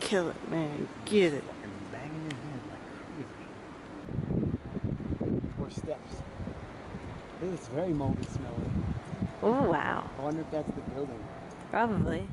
Kill it, man. Get it. Fucking banging your head like crazy. 4 steps. It's very moldy smelling. Oh, wow. I wonder if that's the building. Probably.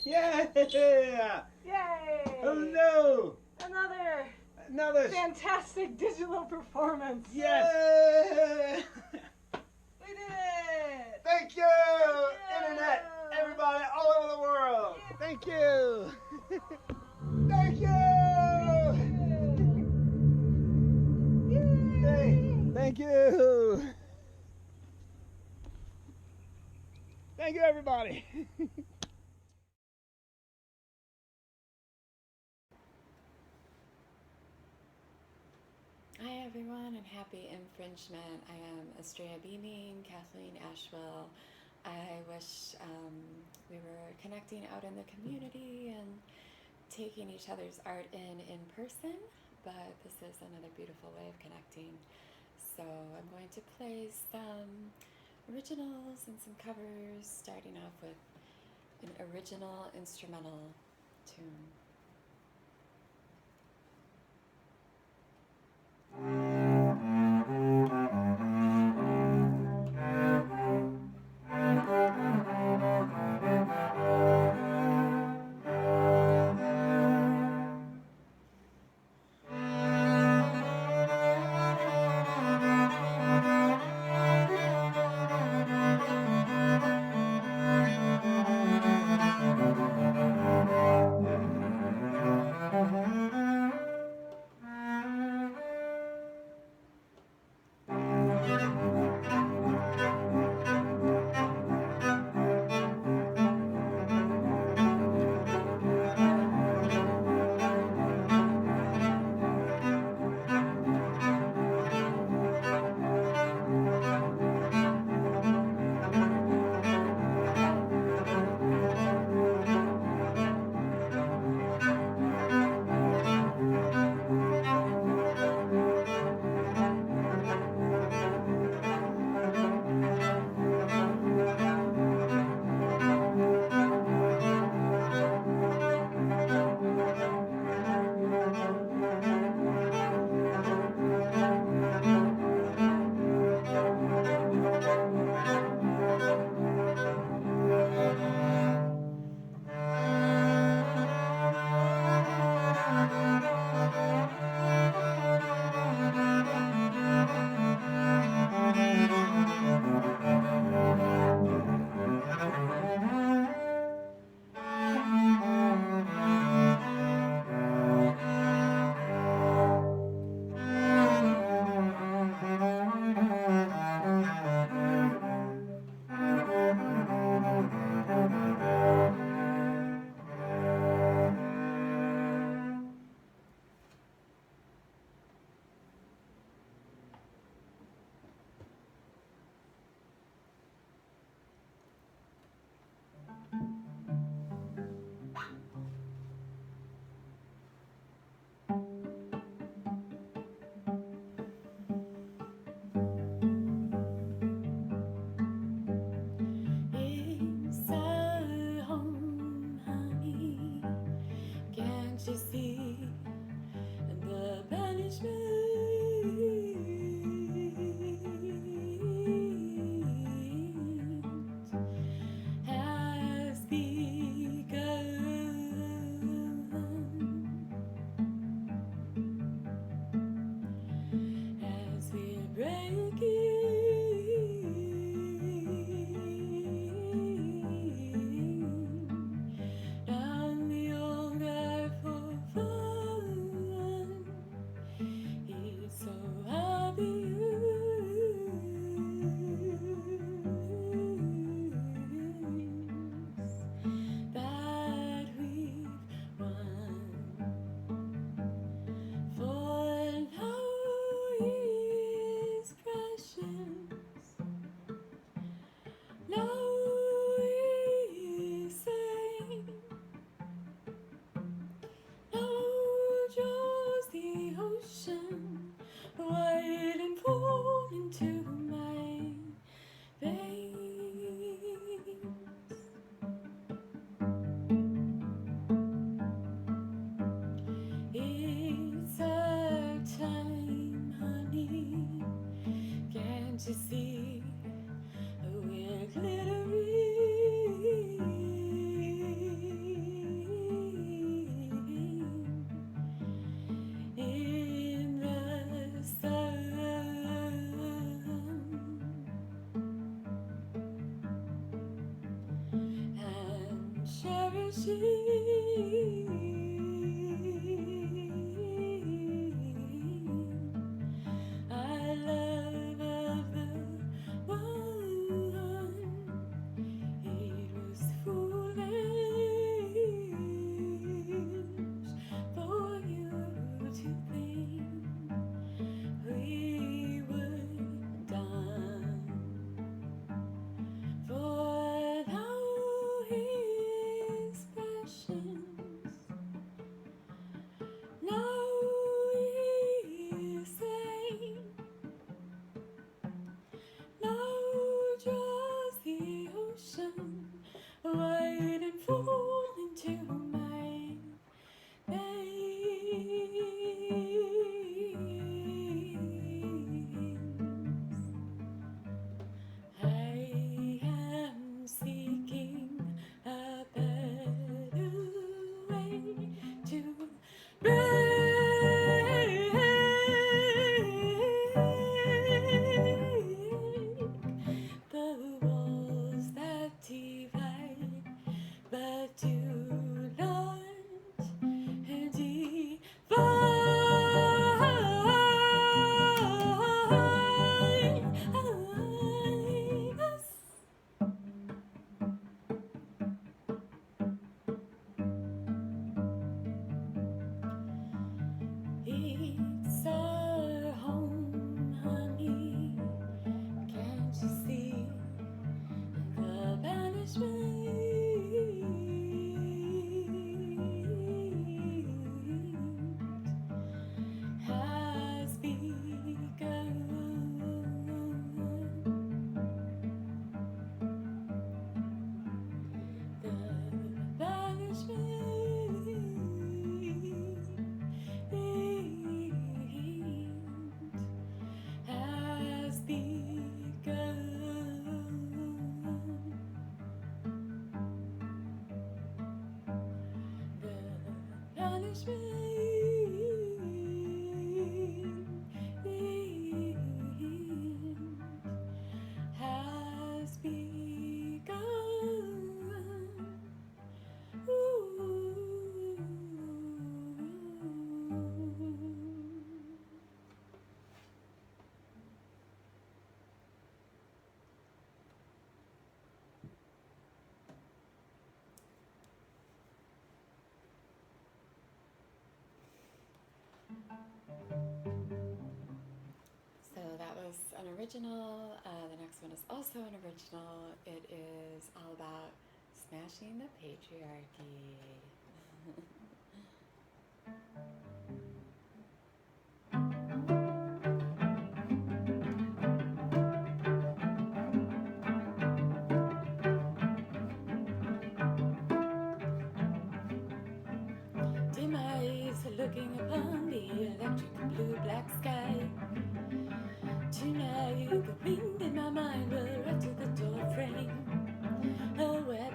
Yeah! Yay! Hello! Another fantastic digital performance. Yes! We did it! Thank you! Internet! Everybody all over the world! Thank you! Thank you! Hey, thank you! Thank you, everybody! Hi everyone and happy infringement. I am Astraea Beaming, Kathleen Ashwell. I wish we were connecting out in the community and taking each other's art in person, but this is another beautiful way of connecting. So I'm going to play some originals and some covers, starting off with an original instrumental tune. So that was an original. The next one is also an original. It is all about smashing the patriarchy. Dim eyes looking upon the electric blue-black sky. Tonight, the wind in my mind will right to the door frame. A wet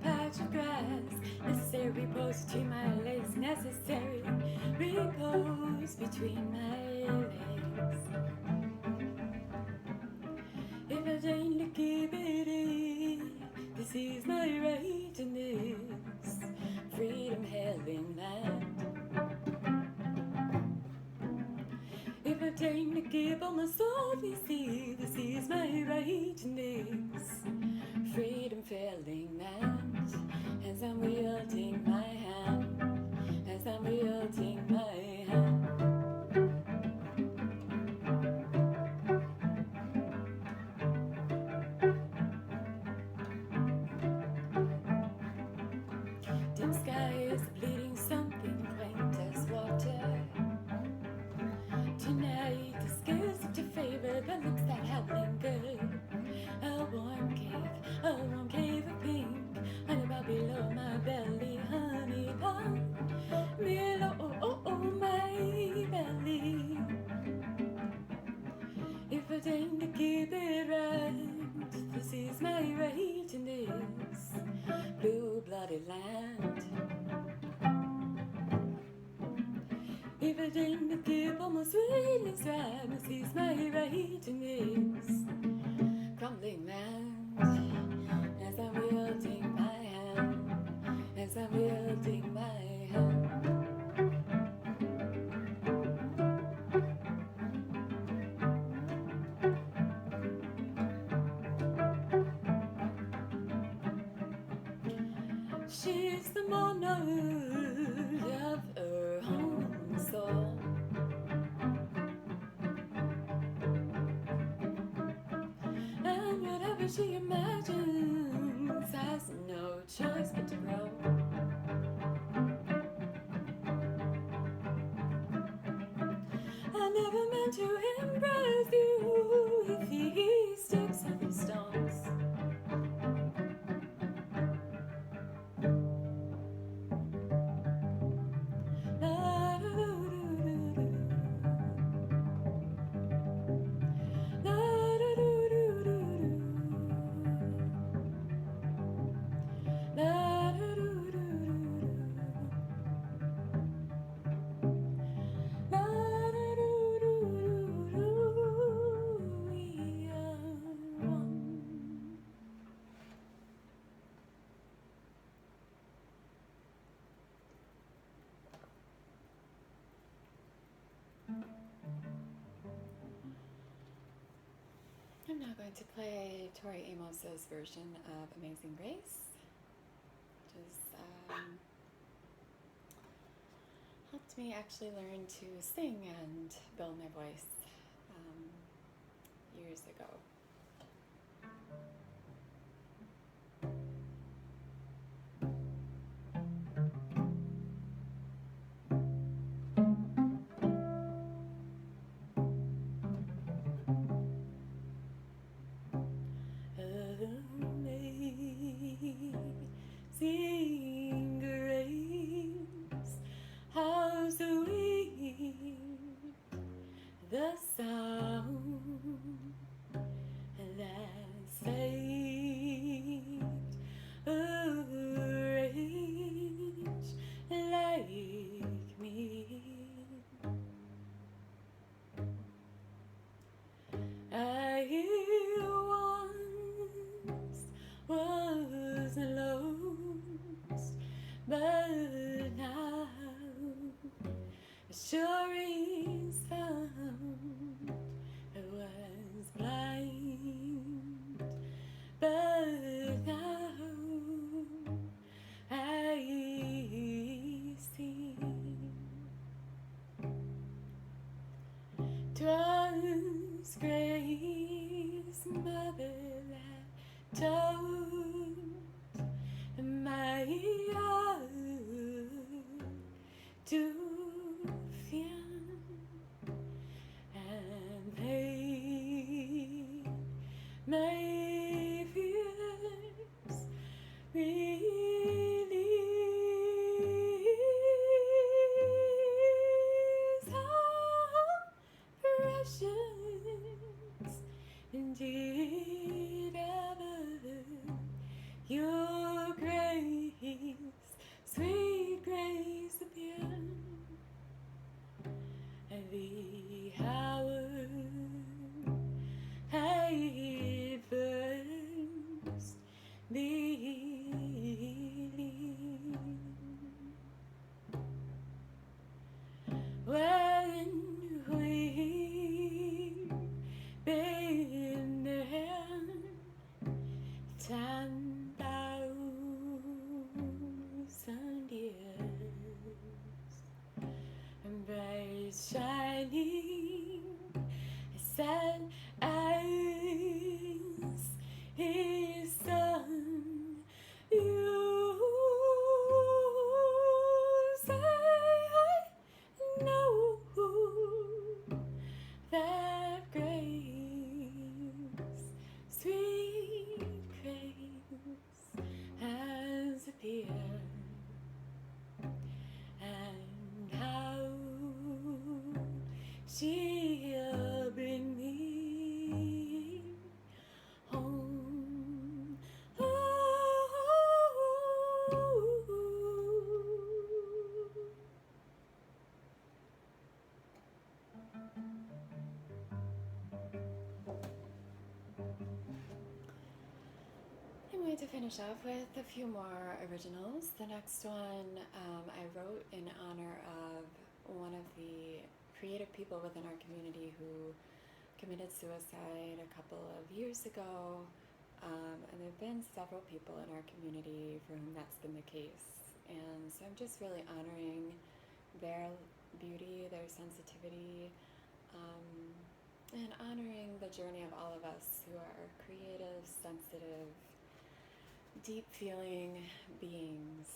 patch of grass. Necessary repose between my legs. Necessary repose between my legs. If I deign to keep it in, this is my right in this freedom-having land. If I deign to give all my soul, this is my right in this freedom-filling land. As I'm wielding my hand, as I'm wielding my hand. Dim skies bleeding something quaint as water. Tonight the scales to favor the looks that have lingered. A warm cave of pink, honey bar below my belly, honey bar below my belly. If I deign to keep it right, this is my right in this blue-blooded land. If I deign to keep all my sweetness right, this is my right in this crumbling land. As I'm wielding my hand, She's the monarch of her own soul. And whatever she imagines has no choice but to grow. I never meant to embrace you if he sticks heavy stones. I'm now going to play Tori Amos's version of Amazing Grace, which has helped me actually learn to sing and build my voice years ago. Amazing grace, how sweet the sound that saved a wretch like me. I once was lost, but now sure is found. I was blind, but now I see. 'Twas grace, mother, that taught my heart to fear and made my fears release. How precious indeed ever your grace, sweet grace appeared at the hour I first believed. When we've been there 10,000 years, and bright shining sad eyes, his son, you say I know that grace, sweet grace, has appeared, and how she'll bring me home. I'm going to finish off with a few more originals. The next one I wrote in honor of one of the creative people within our community who committed suicide a couple of years ago. And there have been several people in our community for whom that's been the case. And so I'm just really honoring their beauty, their sensitivity, and honoring the journey of all of us who are creative, sensitive, deep-feeling beings.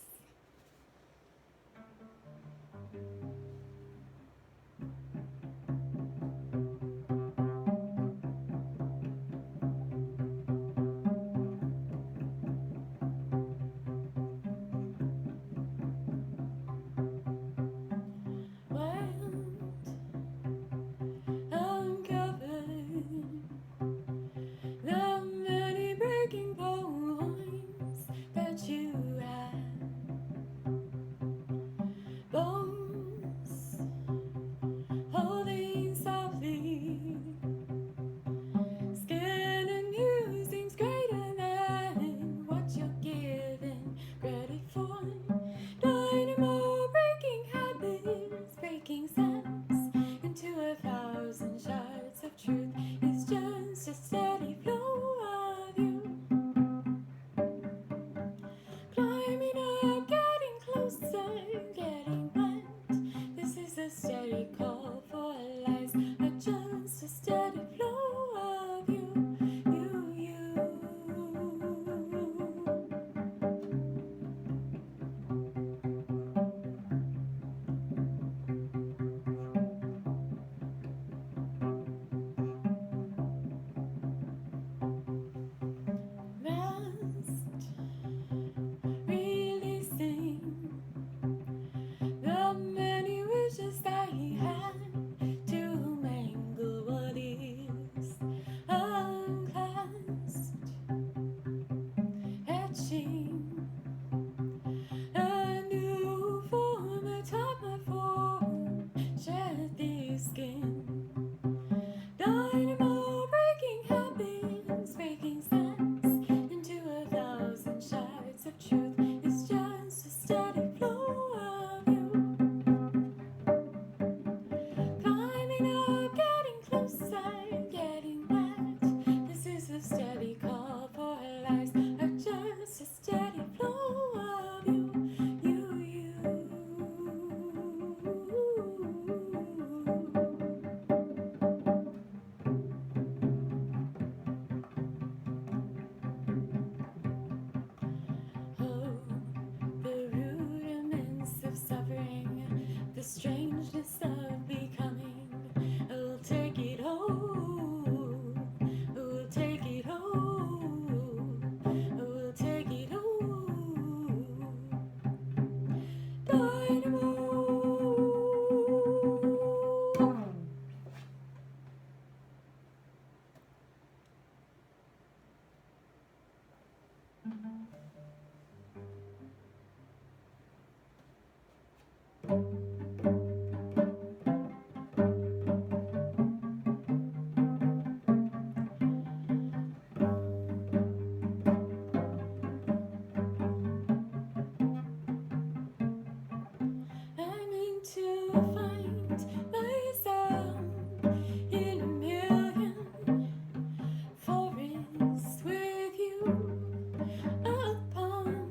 Upon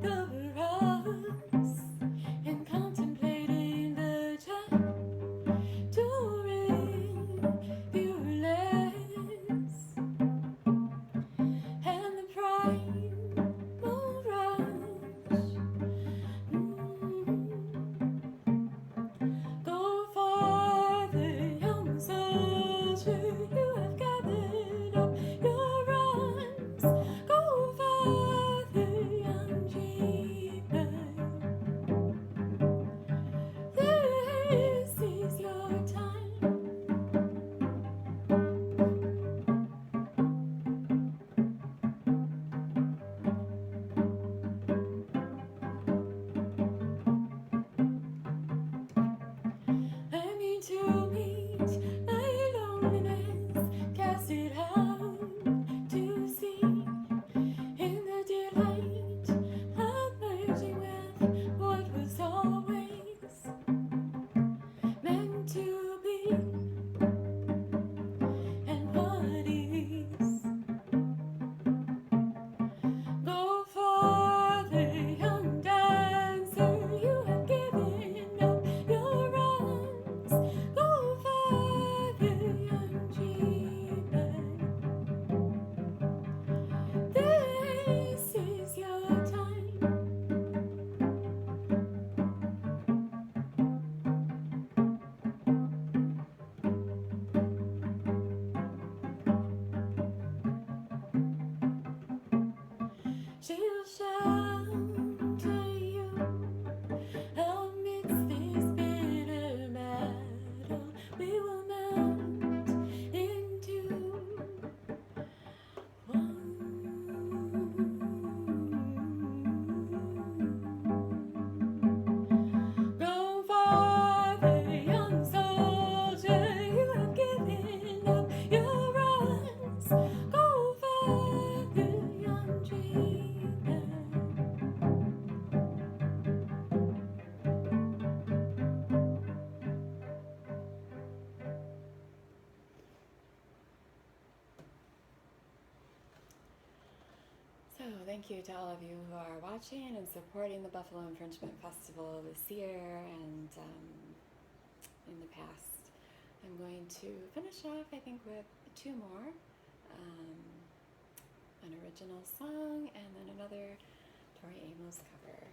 the rocks and contemplate thank you to all of you who are watching and supporting the Buffalo Infringement Festival this year and in the past. I'm going to finish off, I think, with two more. An original song and then another Tori Amos cover.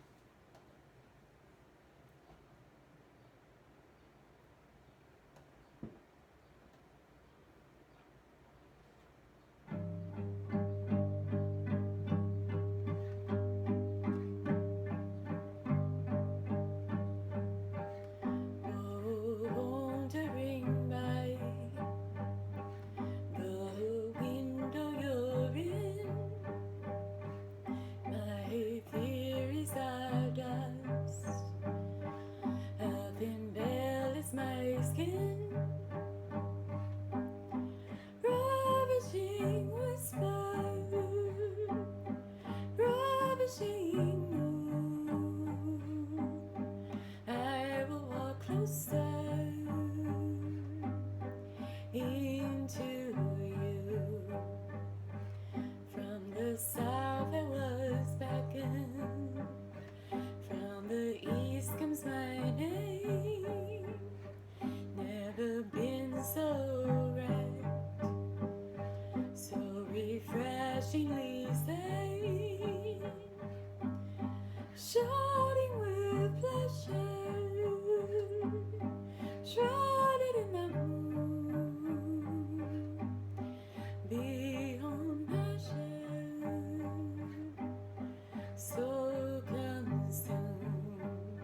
Shouting with pleasure, shrouded in the moon, beyond measure, so consumed.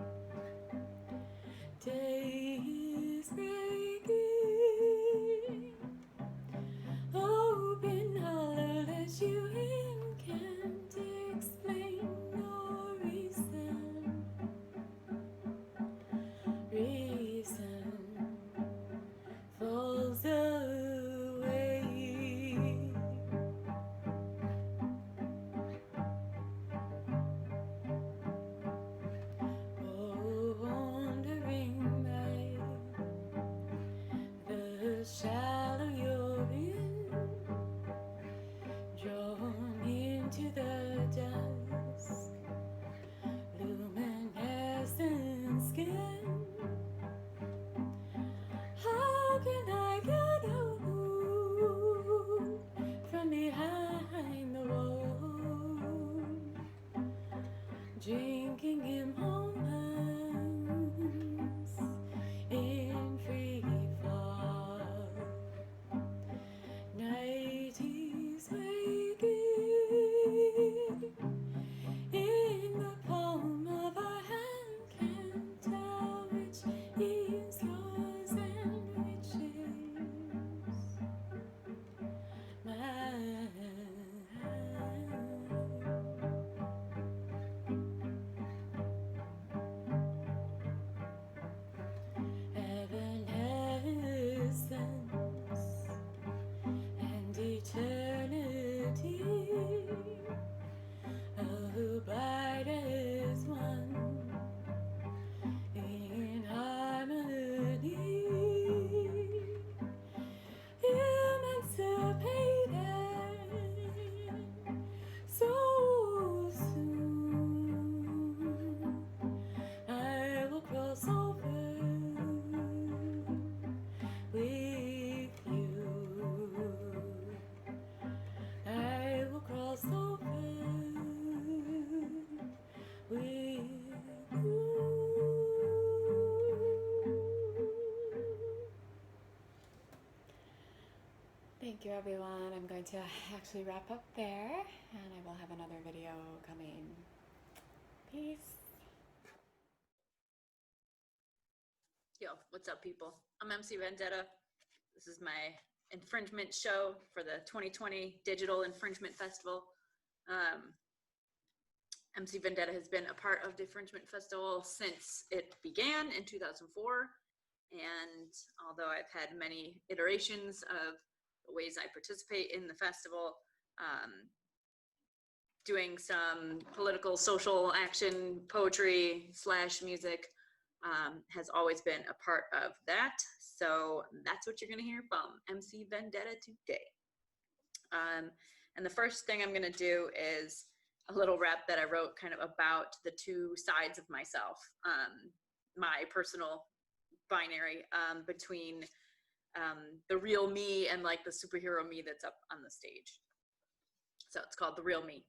Day is breaking, open hollow as you can't explain. Reason falls away. Oh, wandering by the shallow you're in, drawn into the dusk, luminescent skin. How can I get out from behind the wall, drinking in moments in free fall? Night is waking in the palm of our hand, can't tell which is yours and which is mine. Evanescence and eternity, abide as one in harmony, emancipated so soon. I will cross over with you. I will cross over with you. Thank you, everyone. I'm going to actually wrap up there, and I will have another video coming. Peace. Yo, what's up, people? I'm MC Vendetta. This is my infringement show for the 2020 Digital Infringement Festival. MC Vendetta has been a part of the Infringement Festival since it began in 2004. And although I've had many iterations of the ways I participate in the festival, doing some political, social action, poetry / music has always been a part of that. So that's what you're gonna hear from MC Vendetta today. And the first thing I'm gonna do is a little rap that I wrote kind of about the two sides of myself, my personal binary between the real me and like the superhero me that's up on the stage. So it's called The Real Me.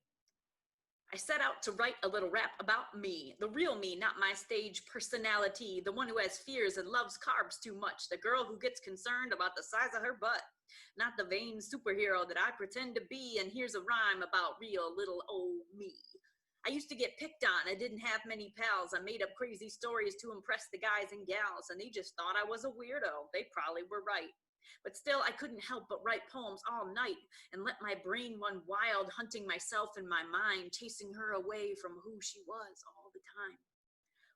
I set out to write a little rap about me, the real me, not my stage personality, the one who has fears and loves carbs too much, the girl who gets concerned about the size of her butt, not the vain superhero that I pretend to be. And here's a rhyme about real little old me. I used to get picked on. I didn't have many pals. I made up crazy stories to impress the guys and gals, and they just thought I was a weirdo. They probably were right. But still, I couldn't help but write poems all night and let my brain run wild, hunting myself in my mind, chasing her away from who she was all the time.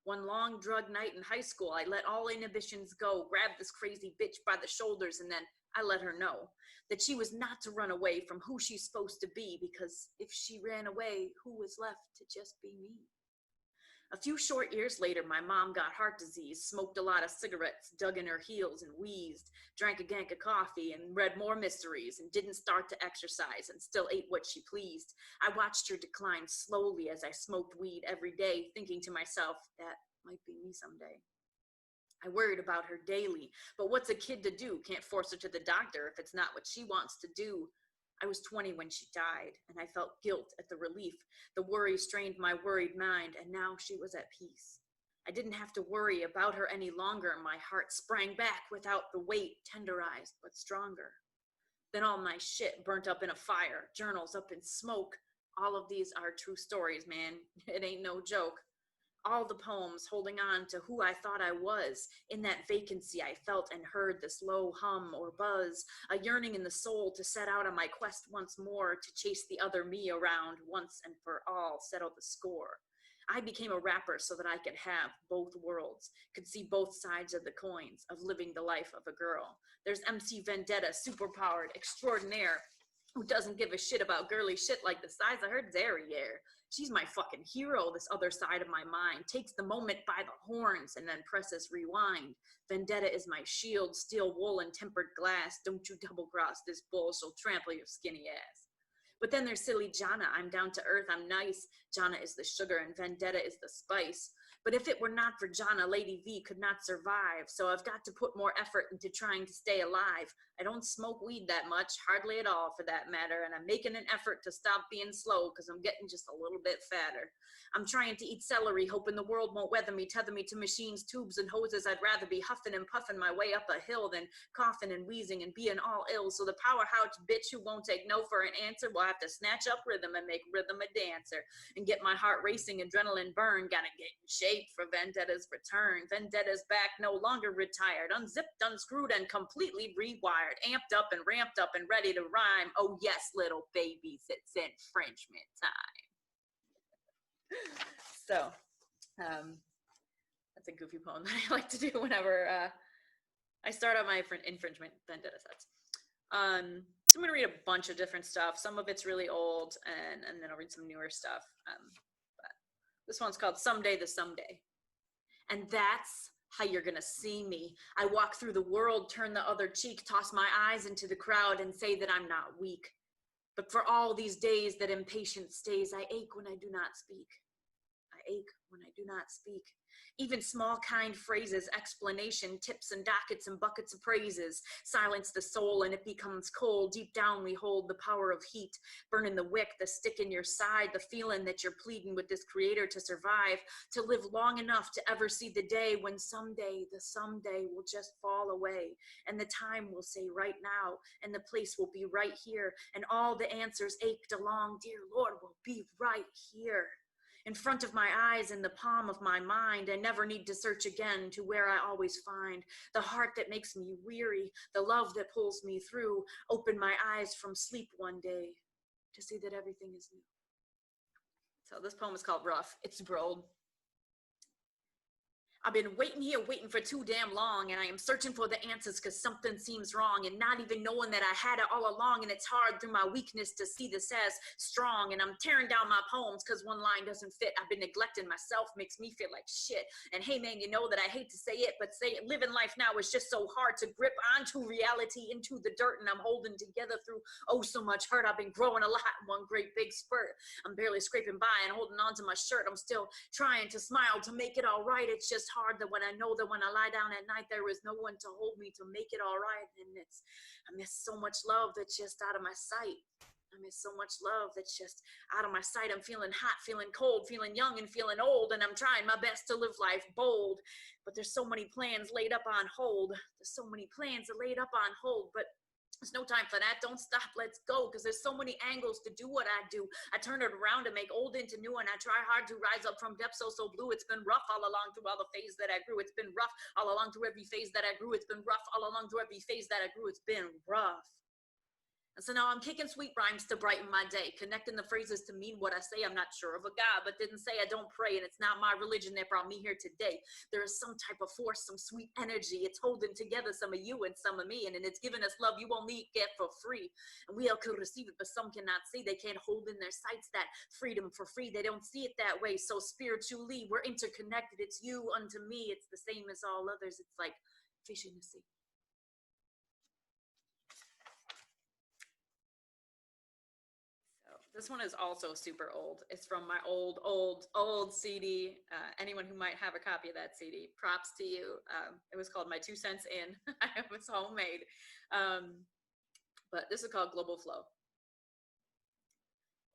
One long drug night in high school, I let all inhibitions go, grabbed this crazy bitch by the shoulders, and then I let her know that she was not to run away from who she's supposed to be, because if she ran away, who was left to just be me? A few short years later, my mom got heart disease, smoked a lot of cigarettes, dug in her heels and wheezed, drank a gank of coffee and read more mysteries, and didn't start to exercise and still ate what she pleased. I watched her decline slowly as I smoked weed every day, thinking to myself, that might be me someday. I worried about her daily, but what's a kid to do? Can't force her to the doctor if it's not what she wants to do. I was 20 when she died, and I felt guilt at the relief. The worry strained my worried mind, and now she was at peace. I didn't have to worry about her any longer. My heart sprang back without the weight, tenderized but stronger. Then all my shit burnt up in a fire, journals up in smoke. All of these are true stories, man. It ain't no joke. All the poems holding on to who I thought I was. In that vacancy, I felt and heard this low hum or buzz, a yearning in the soul to set out on my quest once more, to chase the other me around, once and for all, settle the score. I became a rapper so that I could have both worlds, could see both sides of the coins of living the life of a girl. There's MC Vendetta, superpowered, extraordinaire, who doesn't give a shit about girly shit like the size of her derriere. She's my fucking hero, this other side of my mind. Takes the moment by the horns and then presses rewind. Vendetta is my shield, steel wool and tempered glass. Don't you double cross this bull, she'll trample your skinny ass. But then there's silly Jana. I'm down to earth, I'm nice. Jana is the sugar and Vendetta is the spice. But if it were not for Jana, Lady V could not survive. So I've got to put more effort into trying to stay alive. I don't smoke weed that much, hardly at all for that matter, and I'm making an effort to stop being slow because I'm getting just a little bit fatter. I'm trying to eat celery, hoping the world won't weather me, tether me to machines, tubes, and hoses. I'd rather be huffing and puffing my way up a hill than coughing and wheezing and being all ill. So the powerhouse bitch who won't take no for an answer will have to snatch up rhythm and make rhythm a dancer and get my heart racing, adrenaline burn. Gotta get in shape for Vendetta's return. Vendetta's back, no longer retired, unzipped, unscrewed, and completely rewired, amped up and ramped up and ready to rhyme. Oh yes, little babies, it's infringement time. So, that's a goofy poem that I like to do whenever I start out my infringement Vendetta sets. So I'm going to read a bunch of different stuff. Some of it's really old, and then I'll read some newer stuff. But this one's called Someday the Someday. And that's how you're going to see me. I walk through the world, turn the other cheek, toss my eyes into the crowd, and say that I'm not weak. But for all these days that impatience stays, I ache when I do not speak. I ache when I do not speak. Even small kind phrases, explanation, tips and dockets and buckets of praises silence the soul and it becomes cold. Deep down we hold the power of heat, burning the wick, the stick in your side, the feeling that you're pleading with this creator to survive, to live long enough to ever see the day when someday, the someday will just fall away and the time will say right now and the place will be right here and all the answers ached along, dear Lord, will be right here. In front of my eyes, in the palm of my mind, I never need to search again to where I always find the heart that makes me weary, the love that pulls me through. Open my eyes from sleep one day to see that everything is new. So this poem is called Rough. It's super old. I've been waiting here, waiting for too damn long, and I am searching for the answers because something seems wrong, and not even knowing that I had it all along, and it's hard through my weakness to see this as strong, and I'm tearing down my poems because one line doesn't fit. I've been neglecting myself, makes me feel like shit, and hey man, you know that I hate to say it, but say it, living life now is just so hard to grip onto reality, into the dirt, and I'm holding together through oh so much hurt. I've been growing a lot in one great big spurt. I'm barely scraping by and holding on to my shirt. I'm still trying to smile to make it all right. It's just hard that when I know that when I lie down at night there is no one to hold me to make it all right, and I miss so much love that's just out of my sight. I miss so much love that's just out of my sight. I'm feeling hot, feeling cold, feeling young and feeling old, and I'm trying my best to live life bold, but there's so many plans laid up on hold. There's so many plans laid up on hold, but there's no time for that. Don't stop, let's go, because there's so many angles to do what I do. I turn it around to make old into new, and I try hard to rise up from depths so blue. It's been rough all along through all the phase that I grew. It's been rough all along through every phase that I grew. It's been rough all along through every phase that I grew. It's been rough. And so now I'm kicking sweet rhymes to brighten my day, connecting the phrases to mean what I say. I'm not sure of a God, but didn't say I don't pray, and it's not my religion that brought me here today. There is some type of force, some sweet energy. It's holding together some of you and some of me, and it's giving us love you only get for free. And we all could receive it, but some cannot see. They can't hold in their sights that freedom for free. They don't see it that way. So spiritually, we're interconnected. It's you unto me. It's the same as all others. It's like fish in the sea. This one is also super old. It's from my old CD. Anyone who might have a copy of that CD, props to you. It was called My 2 Cents In. It was homemade. But this is called Global Flow.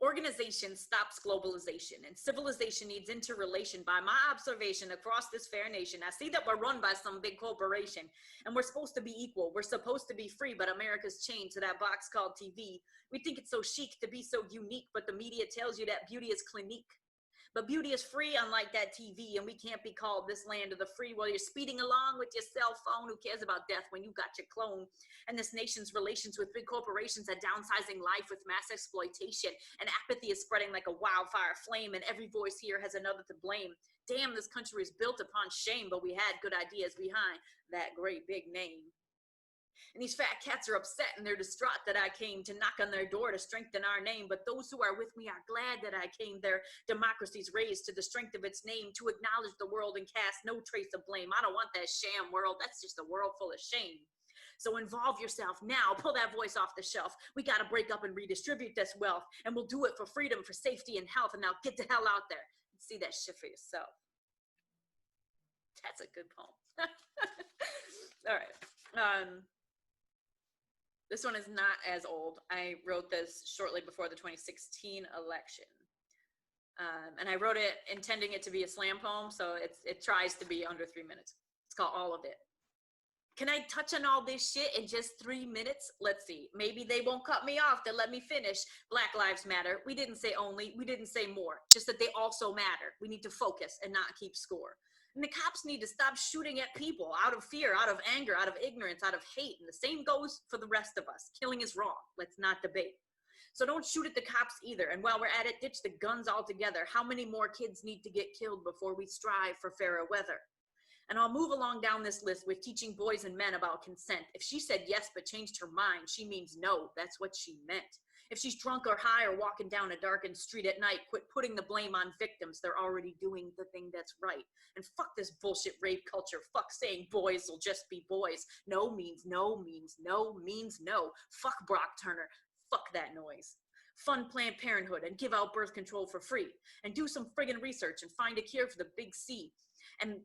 Organization stops globalization, and civilization needs interrelation. By my observation across this fair nation, I see that we're run by some big corporation, and we're supposed to be equal. We're supposed to be free, but America's chained to that box called TV. We think it's so chic to be so unique, but the media tells you that beauty is clinique. But beauty is free, unlike that TV, and we can't be called this land of the free while you're speeding along with your cell phone. Who cares about death when you got your clone? And this nation's relations with big corporations are downsizing life with mass exploitation, and apathy is spreading like a wildfire flame, and every voice here has another to blame. Damn, this country is built upon shame, but we had good ideas behind that great big name. And these fat cats are upset and they're distraught that I came to knock on their door to strengthen our name. But those who are with me are glad that I came. Their democracy's raised to the strength of its name, to acknowledge the world and cast no trace of blame. I don't want that sham world. That's just a world full of shame. So involve yourself now. Pull that voice off the shelf. We got to break up and redistribute this wealth. And we'll do it for freedom, for safety and health. And now get the hell out there and see that shit for yourself. That's a good poem. All right. This one is not as old. I wrote this shortly before the 2016 election. And I wrote it intending it to be a slam poem, so it tries to be under 3 minutes. It's called All of It. Can I touch on all this shit in just 3 minutes? Let's see. Maybe they won't cut me off. They'll let me finish. Black Lives Matter. We didn't say only. We didn't say more. Just that they also matter. We need to focus and not keep score. And the cops need to stop shooting at people out of fear, out of anger, out of ignorance, out of hate. And the same goes for the rest of us. Killing is wrong. Let's not debate. So don't shoot at the cops either. And while we're at it, ditch the guns altogether. How many more kids need to get killed before we strive for fairer weather? And I'll move along down this list with teaching boys and men about consent. If she said yes but changed her mind, she means no. That's what she meant. If she's drunk or high or walking down a darkened street at night, quit putting the blame on victims. They're already doing the thing that's right. And fuck this bullshit rape culture. Fuck saying boys will just be boys. No means no means no means no. Fuck Brock Turner. Fuck that noise. Fund Planned Parenthood and give out birth control for free. And do some friggin' research and find a cure for the big C. And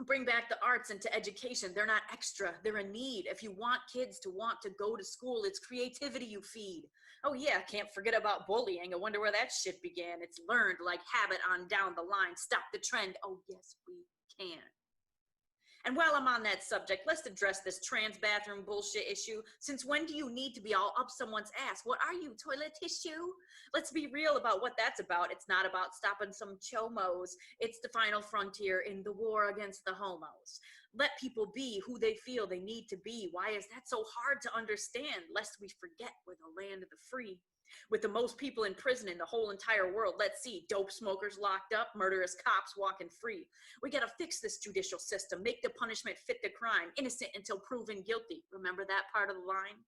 bring back the arts into education. They're not extra, they're a need. If you want kids to want to go to school, it's creativity you feed. Oh yeah, can't forget about bullying. I wonder where that shit began. It's learned like habit on down the line. Stop the trend. Oh yes, we can. And while I'm on that subject, let's address this trans bathroom bullshit issue. Since when do you need to be all up someone's ass? What are you, toilet tissue? Let's be real about what that's about. It's not about stopping some chomos. It's the final frontier in the war against the homos. Let people be who they feel they need to be. Why is that so hard to understand? Lest we forget we're the land of the free. With the most people in prison in the whole entire world, let's see, dope smokers locked up, murderous cops walking free. We gotta fix this judicial system, make the punishment fit the crime, innocent until proven guilty. Remember that part of the line?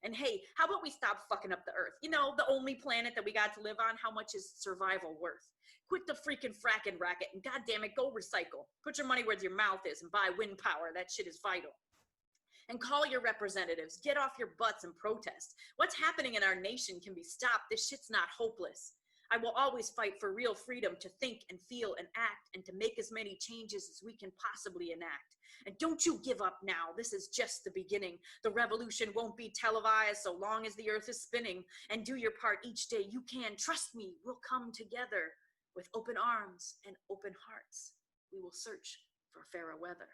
And hey, how about we stop fucking up the earth? You know, the only planet that we got to live on, how much is survival worth? Quit the freaking fracking racket and goddamn it, go recycle. Put your money where your mouth is and buy wind power. That shit is vital. And call your representatives. Get off your butts and protest. What's happening in our nation can be stopped. This shit's not hopeless. I will always fight for real freedom to think and feel and act and to make as many changes as we can possibly enact. And don't you give up now. This is just the beginning. The revolution won't be televised so long as the earth is spinning. And do your part each day you can. Trust me, we'll come together with open arms and open hearts. We will search for fairer weather.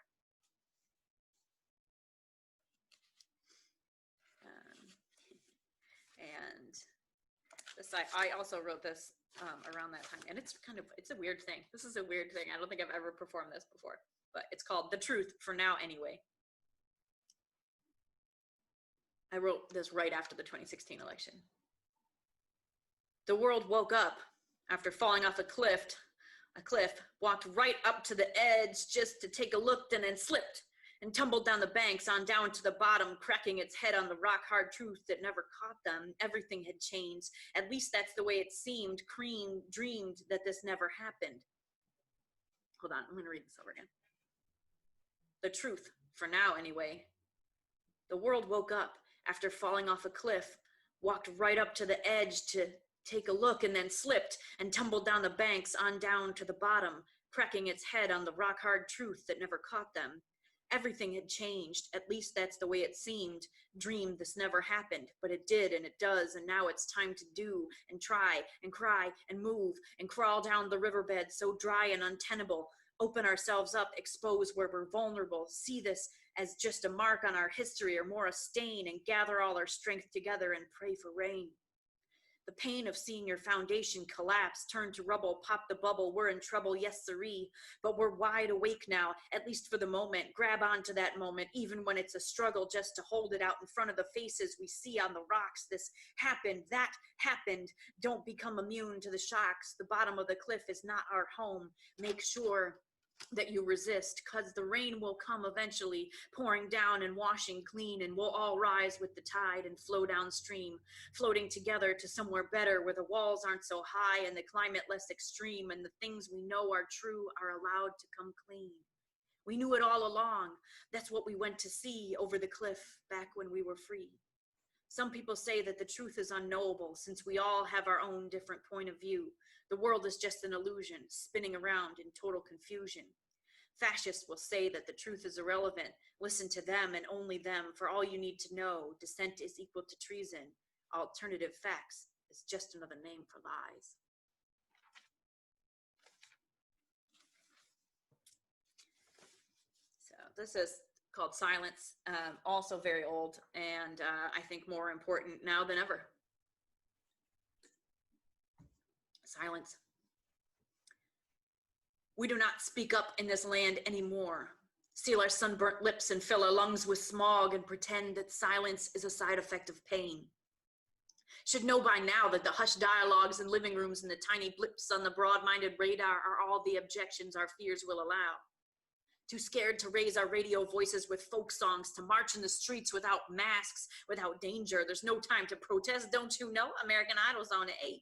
And this, I also wrote this around that time, and it's a weird thing. This is a weird thing. I don't think I've ever performed this before, but it's called The Truth for Now Anyway. I wrote this right after the 2016 election. The world woke up after falling off a cliff, walked right up to the edge just to take a look, and then slipped and tumbled down the banks on down to the bottom, cracking its head on the rock-hard truth that never caught them. Everything had changed. At least that's the way it seemed. Cream dreamed that this never happened. Hold on, I'm going to read this over again. The truth, for now anyway. The world woke up after falling off a cliff, walked right up to the edge to take a look, and then slipped and tumbled down the banks on down to the bottom, cracking its head on the rock-hard truth that never caught them. Everything had changed. At least that's the way it seemed. Dreamed this never happened, but it did, and it does, and now it's time to do and try and cry and move and crawl down the riverbed so dry and untenable. Open ourselves up, expose where we're vulnerable, see this as just a mark on our history or more a stain, and gather all our strength together and pray for rain. The pain of seeing your foundation collapse, turn to rubble, pop the bubble, we're in trouble, yes siree, but we're wide awake now, at least for the moment. Grab onto that moment, even when it's a struggle, just to hold it out in front of the faces we see on the rocks. This happened, that happened. Don't become immune to the shocks. The bottom of the cliff is not our home. Make sure that you resist, cause the rain will come eventually, pouring down and washing clean, and we'll all rise with the tide and flow downstream, floating together to somewhere better where the walls aren't so high and the climate less extreme, and the things we know are true are allowed to come clean. We knew it all along. That's what we went to see over the cliff back when we were free. Some people say that the truth is unknowable since we all have our own different point of view. The world is just an illusion, spinning around in total confusion. Fascists will say that the truth is irrelevant. Listen to them and only them. For all you need to know, dissent is equal to treason. Alternative facts is just another name for lies. So this is called Silence, also very old, and I think more important now than ever. Silence. We do not speak up in this land anymore. Seal our sunburnt lips and fill our lungs with smog and pretend that silence is a side effect of pain. Should know by now that the hushed dialogues in living rooms and the tiny blips on the broad-minded radar are all the objections our fears will allow. Too scared to raise our radio voices with folk songs, to march in the streets without masks, without danger. There's no time to protest, don't you know? American Idol's on at 8.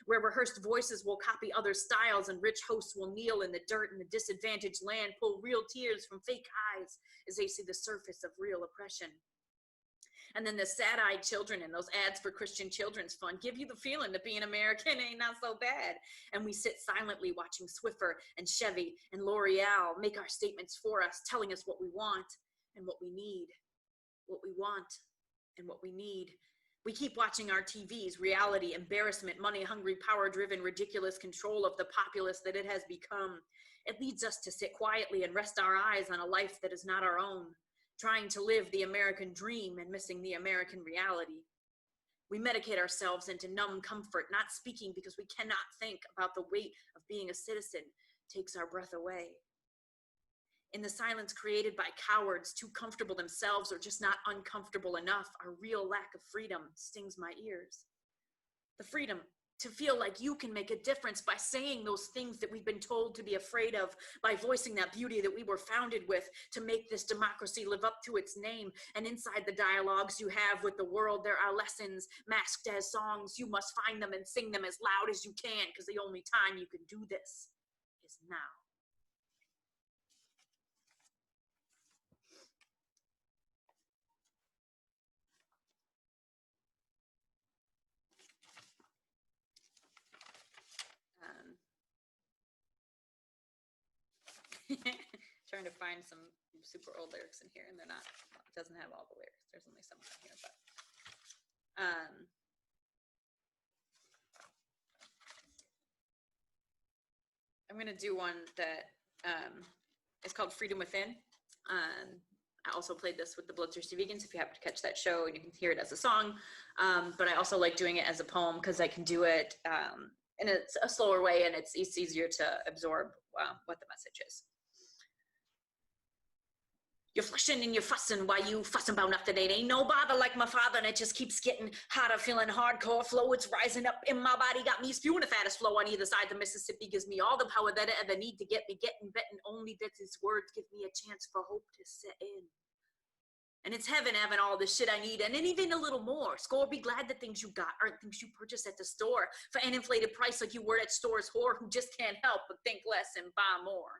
Where rehearsed voices will copy other styles and rich hosts will kneel in the dirt in the disadvantaged land, pull real tears from fake eyes as they see the surface of real oppression. And then the sad-eyed children in those ads for Christian Children's Fund give you the feeling that being American ain't not so bad. And we sit silently watching Swiffer and Chevy and L'Oreal make our statements for us, telling us what we want and what we need. What we want and what we need. We keep watching our TVs, reality, embarrassment, money-hungry, power-driven, ridiculous control of the populace that it has become. It leads us to sit quietly and rest our eyes on a life that is not our own, trying to live the American dream and missing the American reality. We medicate ourselves into numb comfort, not speaking because we cannot think about the weight of being a citizen takes our breath away. In the silence created by cowards too comfortable themselves or just not uncomfortable enough, our real lack of freedom stings my ears. The freedom to feel like you can make a difference by saying those things that we've been told to be afraid of, by voicing that beauty that we were founded with to make this democracy live up to its name. And inside the dialogues you have with the world, there are lessons masked as songs. You must find them and sing them as loud as you can, because the only time you can do this is now. Trying to find some super old lyrics in here, and they're not, well, it doesn't have all the lyrics. There's only some in here, but I'm gonna do one that is called Freedom Within. I also played this with the Bloodthirsty Vegans, if you happen to catch that show, and you can hear it as a song. But I also like doing it as a poem because I can do it in a slower way, and it's easier to absorb what the message is. You're flushing and you're fussing while you fussing about nothing. It ain't no bother like my father, and it just keeps getting hotter, feeling hardcore flow. It's rising up in my body, got me spewing the fattest flow on either side. The Mississippi gives me all the power that I ever need to get me getting, betting only that his words give me a chance for hope to set in. And it's heaven having all the shit I need, and then even a little more. Score, be glad the things you got aren't things you purchased at the store for an inflated price like you were at store's whore who just can't help but think less and buy more.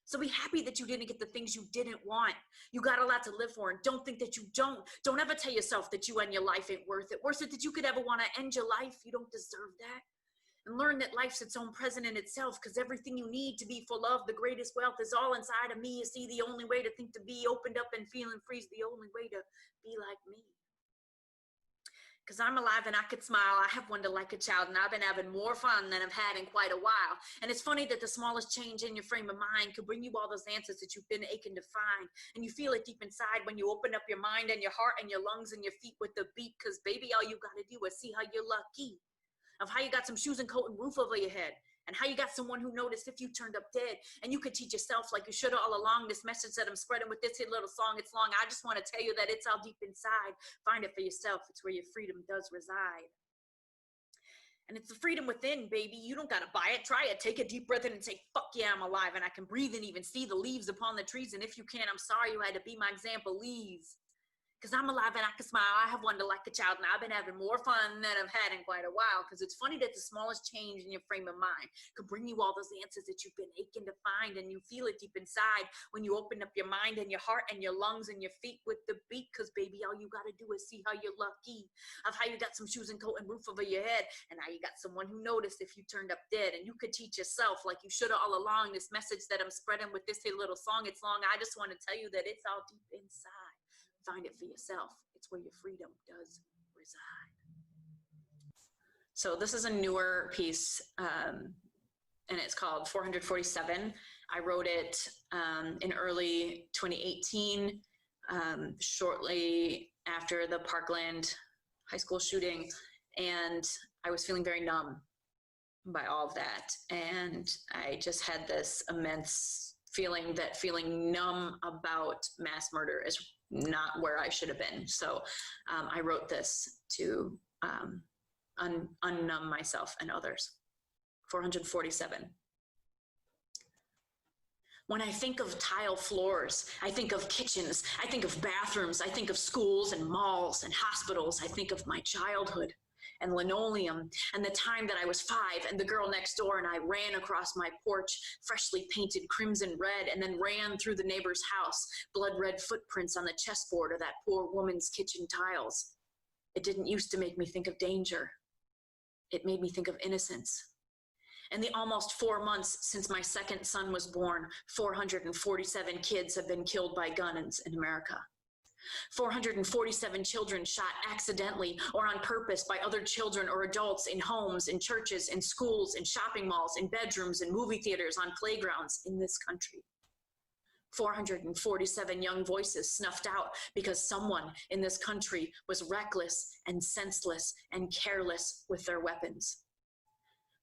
So be happy that you didn't get the things you didn't want. You got a lot to live for, and don't think that you don't. Don't ever tell yourself that you and your life ain't worth it. Worse it that you could ever want to end your life. You don't deserve that. And learn that life's its own present in itself, because everything you need to be full of, the greatest wealth, is all inside of me. You see, the only way to think to be opened up and feeling free is the only way to be like me. Because I'm alive and I could smile. I have wondered like a child, and I've been having more fun than I've had in quite a while. And it's funny that the smallest change in your frame of mind could bring you all those answers that you've been aching to find. And you feel it deep inside when you open up your mind and your heart and your lungs and your feet with the beat. Because baby, all you gotta do is see how you're lucky. Of how you got some shoes and coat and roof over your head. And how you got someone who noticed if you turned up dead. And you could teach yourself like you should have all along. This message that I'm spreading with this here little song, it's long. I just want to tell you that it's all deep inside. Find it for yourself. It's where your freedom does reside. And it's the freedom within, baby. You don't got to buy it. Try it. Take a deep breath in and say, fuck yeah, I'm alive. And I can breathe and even see the leaves upon the trees. And if you can't, I'm sorry you had to be my example. Leaves. Because I'm alive and I can smile. I have wondered like a child, and I've been having more fun than I've had in quite a while. Because it's funny that the smallest change in your frame of mind could bring you all those answers that you've been aching to find. And you feel it deep inside when you open up your mind and your heart and your lungs and your feet with the beat. Because baby, all you got to do is see how you're lucky. Of how you got some shoes and coat and roof over your head. And how you got someone who noticed if you turned up dead. And you could teach yourself like you should have all along. This message that I'm spreading with this here little song, it's long. I just want to tell you that it's all deep inside. Find it for yourself. It's where your freedom does reside. So this is a newer piece, and it's called 447. I wrote it in early 2018, shortly after the Parkland high school shooting, and I was feeling very numb by all of that. And I just had this immense feeling that feeling numb about mass murder is not where I should have been. So I wrote this to unnumb myself and others. 447. When I think of tile floors, I think of kitchens, I think of bathrooms, I think of schools and malls and hospitals. I think of my childhood and linoleum and the time that I was 5 and the girl next door and I ran across my porch, freshly painted crimson red, and then ran through the neighbor's house, blood red footprints on the chessboard of that poor woman's kitchen tiles. It didn't used to make me think of danger. It made me think of innocence. In the almost 4 months since my second son was born, 447 kids have been killed by guns in America. 447 children shot accidentally or on purpose by other children or adults in homes, in churches, in schools, in shopping malls, in bedrooms, in movie theaters, on playgrounds in this country. 447 young voices snuffed out because someone in this country was reckless and senseless and careless with their weapons.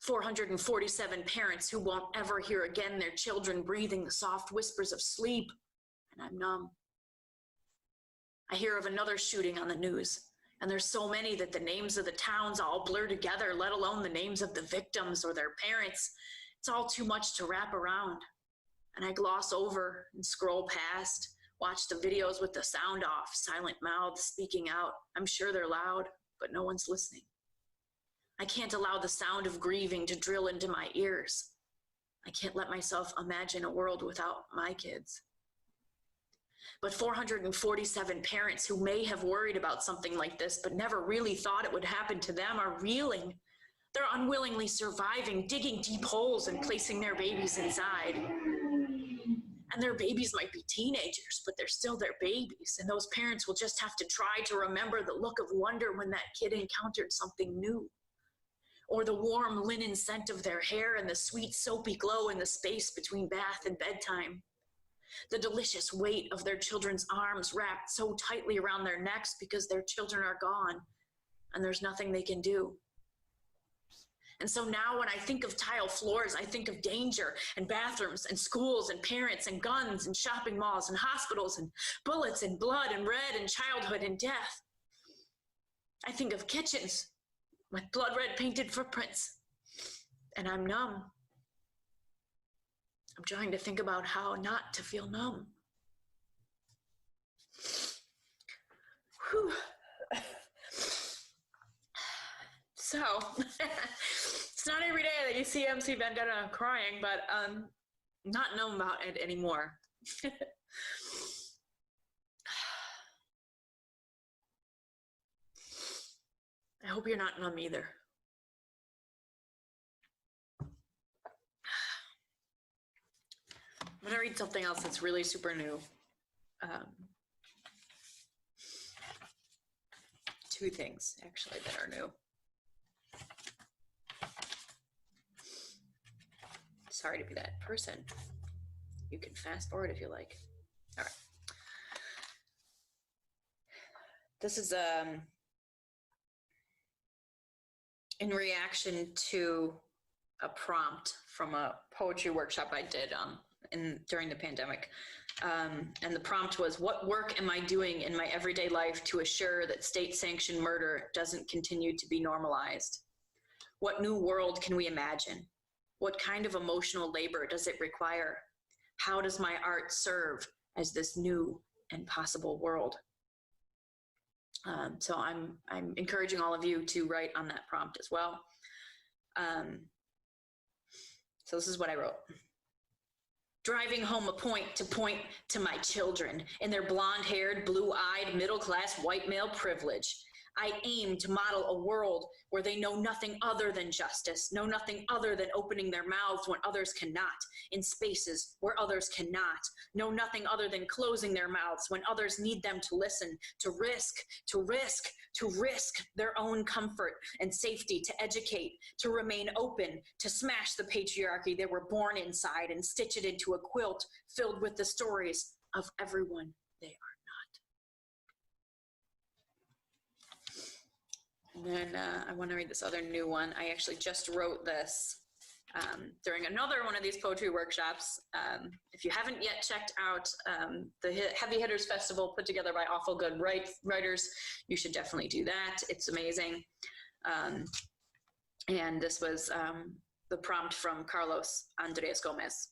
447 parents who won't ever hear again their children breathing the soft whispers of sleep, and I'm numb. I hear of another shooting on the news, And there's so many that the names of the towns all blur together, let alone the names of the victims or their parents. It's all too much to wrap around. And I gloss over and scroll past, watch the videos with the sound off, silent mouths speaking out. I'm sure they're loud, but no one's listening. I can't allow the sound of grieving to drill into my ears. I can't let myself imagine a world without my kids. But 447 parents who may have worried about something like this but never really thought it would happen to them are reeling. They're unwillingly surviving, digging deep holes and placing their babies inside. And their babies might be teenagers, but they're still their babies. And those parents will just have to try to remember the look of wonder when that kid encountered something new. Or the warm linen scent of their hair and the sweet soapy glow in the space between bath and bedtime. The delicious weight of their children's arms wrapped so tightly around their necks because their children are gone and there's nothing they can do. And so now when I think of tile floors, I think of danger and bathrooms and schools and parents and guns and shopping malls and hospitals and bullets and blood and red and childhood and death. I think of kitchens with blood red painted footprints, and I'm numb. I'm trying to think about how not to feel numb. Whew. So, it's not every day that you see MC Vendetta crying, but not numb about it anymore. I hope you're not numb either. I'm gonna read something else that's really super new. Two things, actually, that are new. Sorry to be that person. You can fast forward if you like. All right. This is in reaction to a prompt from a poetry workshop I did during the pandemic. And the prompt was, what work am I doing in my everyday life to assure that state-sanctioned murder doesn't continue to be normalized? What new world can we imagine? What kind of emotional labor does it require? How does my art serve as this new and possible world? So I'm encouraging all of you to write on that prompt as well. So this is what I wrote. Driving home a point to my children in their blonde-haired, blue-eyed, middle-class white male privilege. I aim to model a world where they know nothing other than justice, know nothing other than opening their mouths when others cannot, in spaces where others cannot, know nothing other than closing their mouths when others need them to listen, to risk their own comfort and safety, to educate, to remain open, to smash the patriarchy they were born inside and stitch it into a quilt filled with the stories of everyone they are. And then I want to read this other new one. I actually just wrote this during another one of these poetry workshops. If you haven't yet checked out the Heavy Hitters Festival put together by Awful Good Writers, you should definitely do that. It's amazing. And this was the prompt from Carlos Andres Gomez.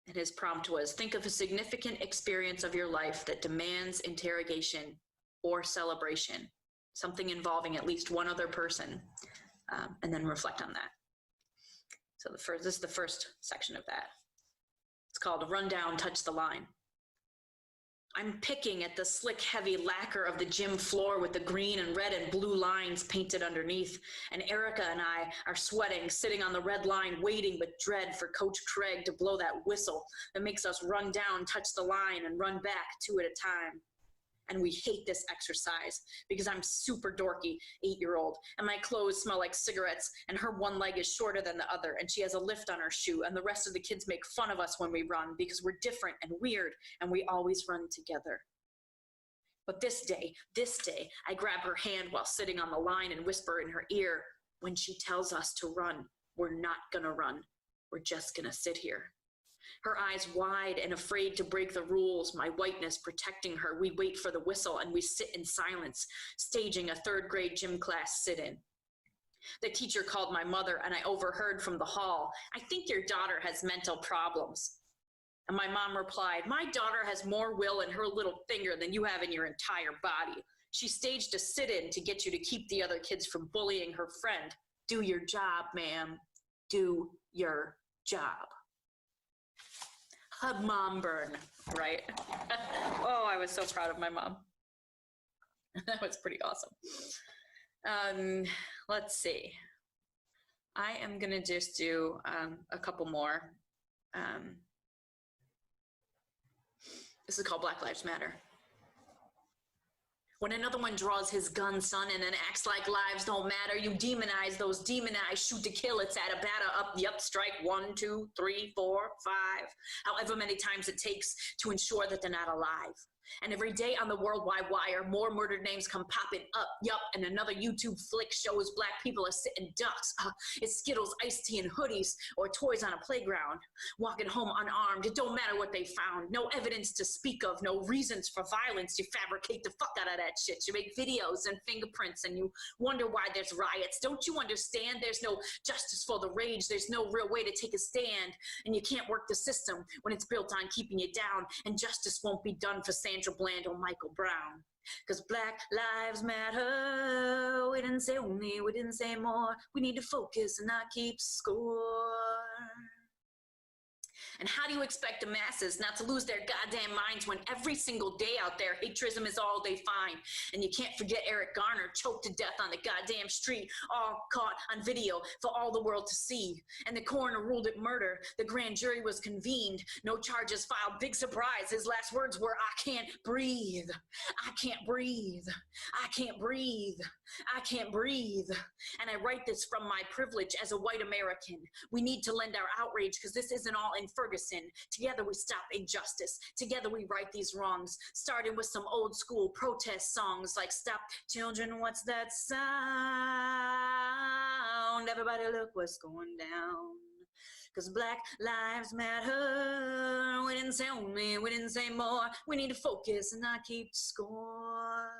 And his prompt was, think of a significant experience of your life that demands interrogation or celebration. Something involving at least one other person, and then reflect on that. So this is the first section of that. It's called Run Down, Touch the Line. I'm picking at the slick, heavy lacquer of the gym floor with the green and red and blue lines painted underneath, and Erica and I are sweating, sitting on the red line, waiting with dread for Coach Craig to blow that whistle that makes us run down, touch the line, and run back 2 at a time. And we hate this exercise because I'm super dorky 8-year-old and my clothes smell like cigarettes and her one leg is shorter than the other and she has a lift on her shoe and the rest of the kids make fun of us when we run because we're different and weird and we always run together. But this day, I grab her hand while sitting on the line and whisper in her ear, when she tells us to run, we're not gonna run. We're just gonna sit here. Her eyes wide and afraid to break the rules, my whiteness protecting her. We wait for the whistle and we sit in silence, staging a third-grade gym class sit-in. The teacher called my mother and I overheard from the hall, "I think your daughter has mental problems." And my mom replied, "My daughter has more will in her little finger than you have in your entire body. She staged a sit-in to get you to keep the other kids from bullying her friend. Do your job, ma'am. Do your job." A mom burn, right? Oh, I was so proud of my mom. That was pretty awesome. Let's see. I am gonna just do a couple more. This is called Black Lives Matter. When another one draws his gun, son, and then acts like lives don't matter, you demonize those demon eyes, shoot to kill, it's at a batter, up, yup, strike 1, 2, 3, 4, 5, however many times it takes to ensure that they're not alive. And every day on the World Wide Wire, more murdered names come popping up, yup, and another YouTube flick shows black people are sitting ducks. It's Skittles, iced tea, and hoodies, or toys on a playground. Walking home unarmed, it don't matter what they found. No evidence to speak of, no reasons for violence. You fabricate the fuck out of that shit. You make videos and fingerprints, and you wonder why there's riots. Don't you understand? There's no justice for the rage. There's no real way to take a stand, and you can't work the system when it's built on keeping you down, and justice won't be done for Sandra Bland or Michael Brown. Because Black Lives Matter, we didn't say only, we didn't say more. We need to focus and not keep score. And how do you expect the masses not to lose their goddamn minds when every single day out there, hatrism is all they find? And you can't forget Eric Garner choked to death on the goddamn street, all caught on video for all the world to see. And the coroner ruled it murder. The grand jury was convened. No charges filed. Big surprise. His last words were, "I can't breathe. I can't breathe. I can't breathe. I can't breathe." And I write this from my privilege as a white American. We need to lend our outrage because this isn't all in Ferguson. Together we stop injustice. Together we right these wrongs. Starting with some old school protest songs like "Stop Children, What's That Sound? Everybody look what's going down." Because Black Lives Matter. We didn't say only, we didn't say more. We need to focus and not keep score.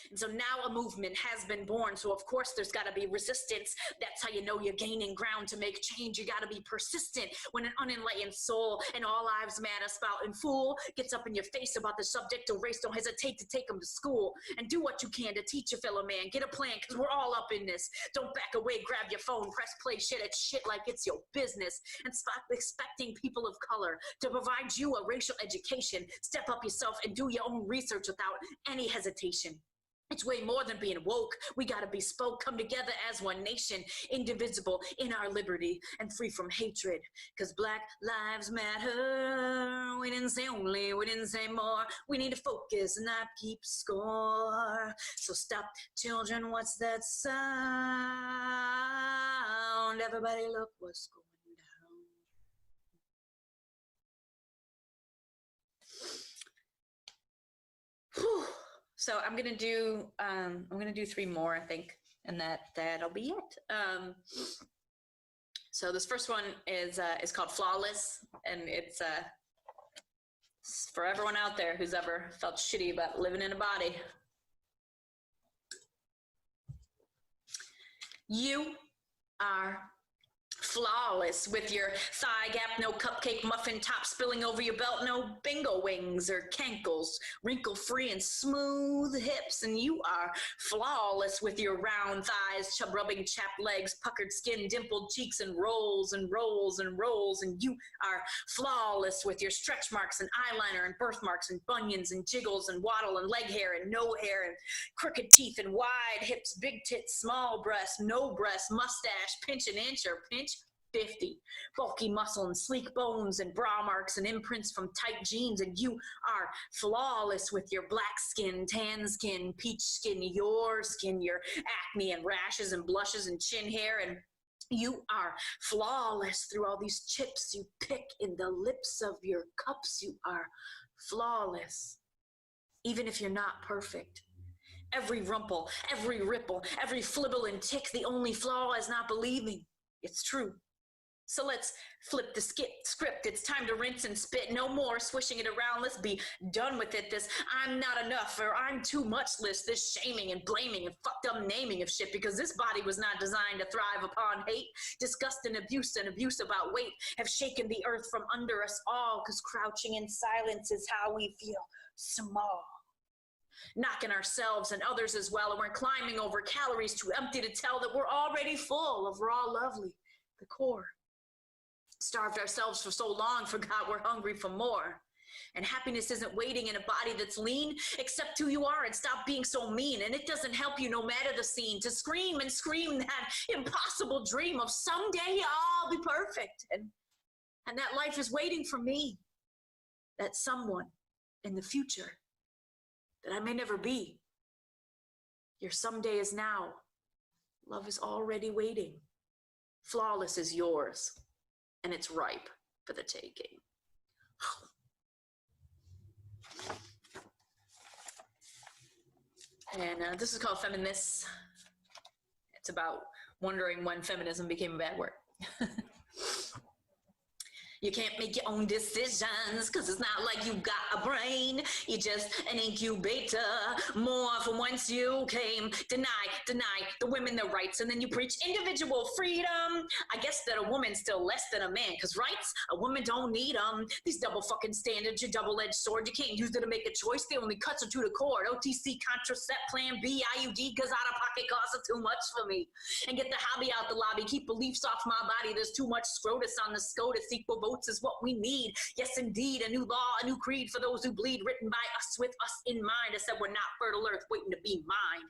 And so now a movement has been born. So of course there's got to be resistance. That's how you know you're gaining ground to make change. You got to be persistent. When an unenlightened soul and all lives matter spouting fool gets up in your face about the subject of race, don't hesitate to take them to school and do what you can to teach your fellow man. Get a plan because we're all up in this. Don't back away, grab your phone, press play, shit at shit like it's your business, and stop expecting people of color to provide you a racial education. Step up yourself and do your own research without any hesitation. It's way more than being woke. We gotta be spoke, come together as one nation, indivisible in our liberty and free from hatred. Because Black Lives Matter. We didn't say only, we didn't say more. We need to focus and not keep score. So stop, children, what's that sound? Everybody look what's going down. Whew. So I'm gonna do 3 more, I think, and that'll be it. So this first one is called Flawless, and it's for everyone out there who's ever felt shitty about living in a body. You are flawless with your thigh gap, no cupcake muffin top spilling over your belt, no bingo wings or cankles, wrinkle-free and smooth hips. And you are flawless with your round thighs, chub-rubbing chapped legs, puckered skin, dimpled cheeks, and rolls and rolls and rolls. And you are flawless with your stretch marks and eyeliner and birthmarks and bunions and jiggles and waddle and leg hair and no hair and crooked teeth and wide hips, big tits, small breasts, no breasts, mustache, pinch an inch or pinch 50, bulky muscle and sleek bones and bra marks and imprints from tight jeans. And you are flawless with your black skin, tan skin, peach skin, your acne and rashes and blushes and chin hair. And you are flawless through all these chips you pick in the lips of your cups. You are flawless, even if you're not perfect. Every rumple, every ripple, every flibble and tick, the only flaw is not believing it's true. So let's flip the script. It's time to rinse and spit. No more swishing it around. Let's be done with it. This I'm not enough or I'm too much list. This shaming and blaming and fucked up naming of shit, because this body was not designed to thrive upon hate. Disgust and abuse about weight have shaken the earth from under us all, because crouching in silence is how we feel small. Knocking ourselves and others as well, and we're climbing over calories too empty to tell that we're already full of raw lovely, the core. Starved ourselves for so long, forgot we're hungry for more. And happiness isn't waiting in a body that's lean. Accept who you are and stop being so mean. And it doesn't help you, no matter the scene, to scream and scream that impossible dream of someday I'll be perfect. And that life is waiting for me. That someone in the future that I may never be. Your someday is now. Love is already waiting. Flawless is yours. And it's ripe for the taking. And this is called Feminists. It's about wondering when feminism became a bad word. You can't make your own decisions, cause it's not like you got a brain. You're just an incubator, more from whence you came. Deny the women their rights, and then you preach individual freedom. I guess that a woman's still less than a man, cause rights, a woman don't need them. These double fucking standards, your double-edged sword, you can't use it to make a choice. The only cuts are to the cord. OTC, contracept, plan B, IUD, cause out-of-pocket costs are too much for me. And get the hobby out the lobby, keep beliefs off my body. There's too much scrotus on the SCOTUS. Equal votes is what we need. Yes, indeed, a new law, a new creed for those who bleed, written by us with us in mind. I said we're not fertile earth waiting to be mine.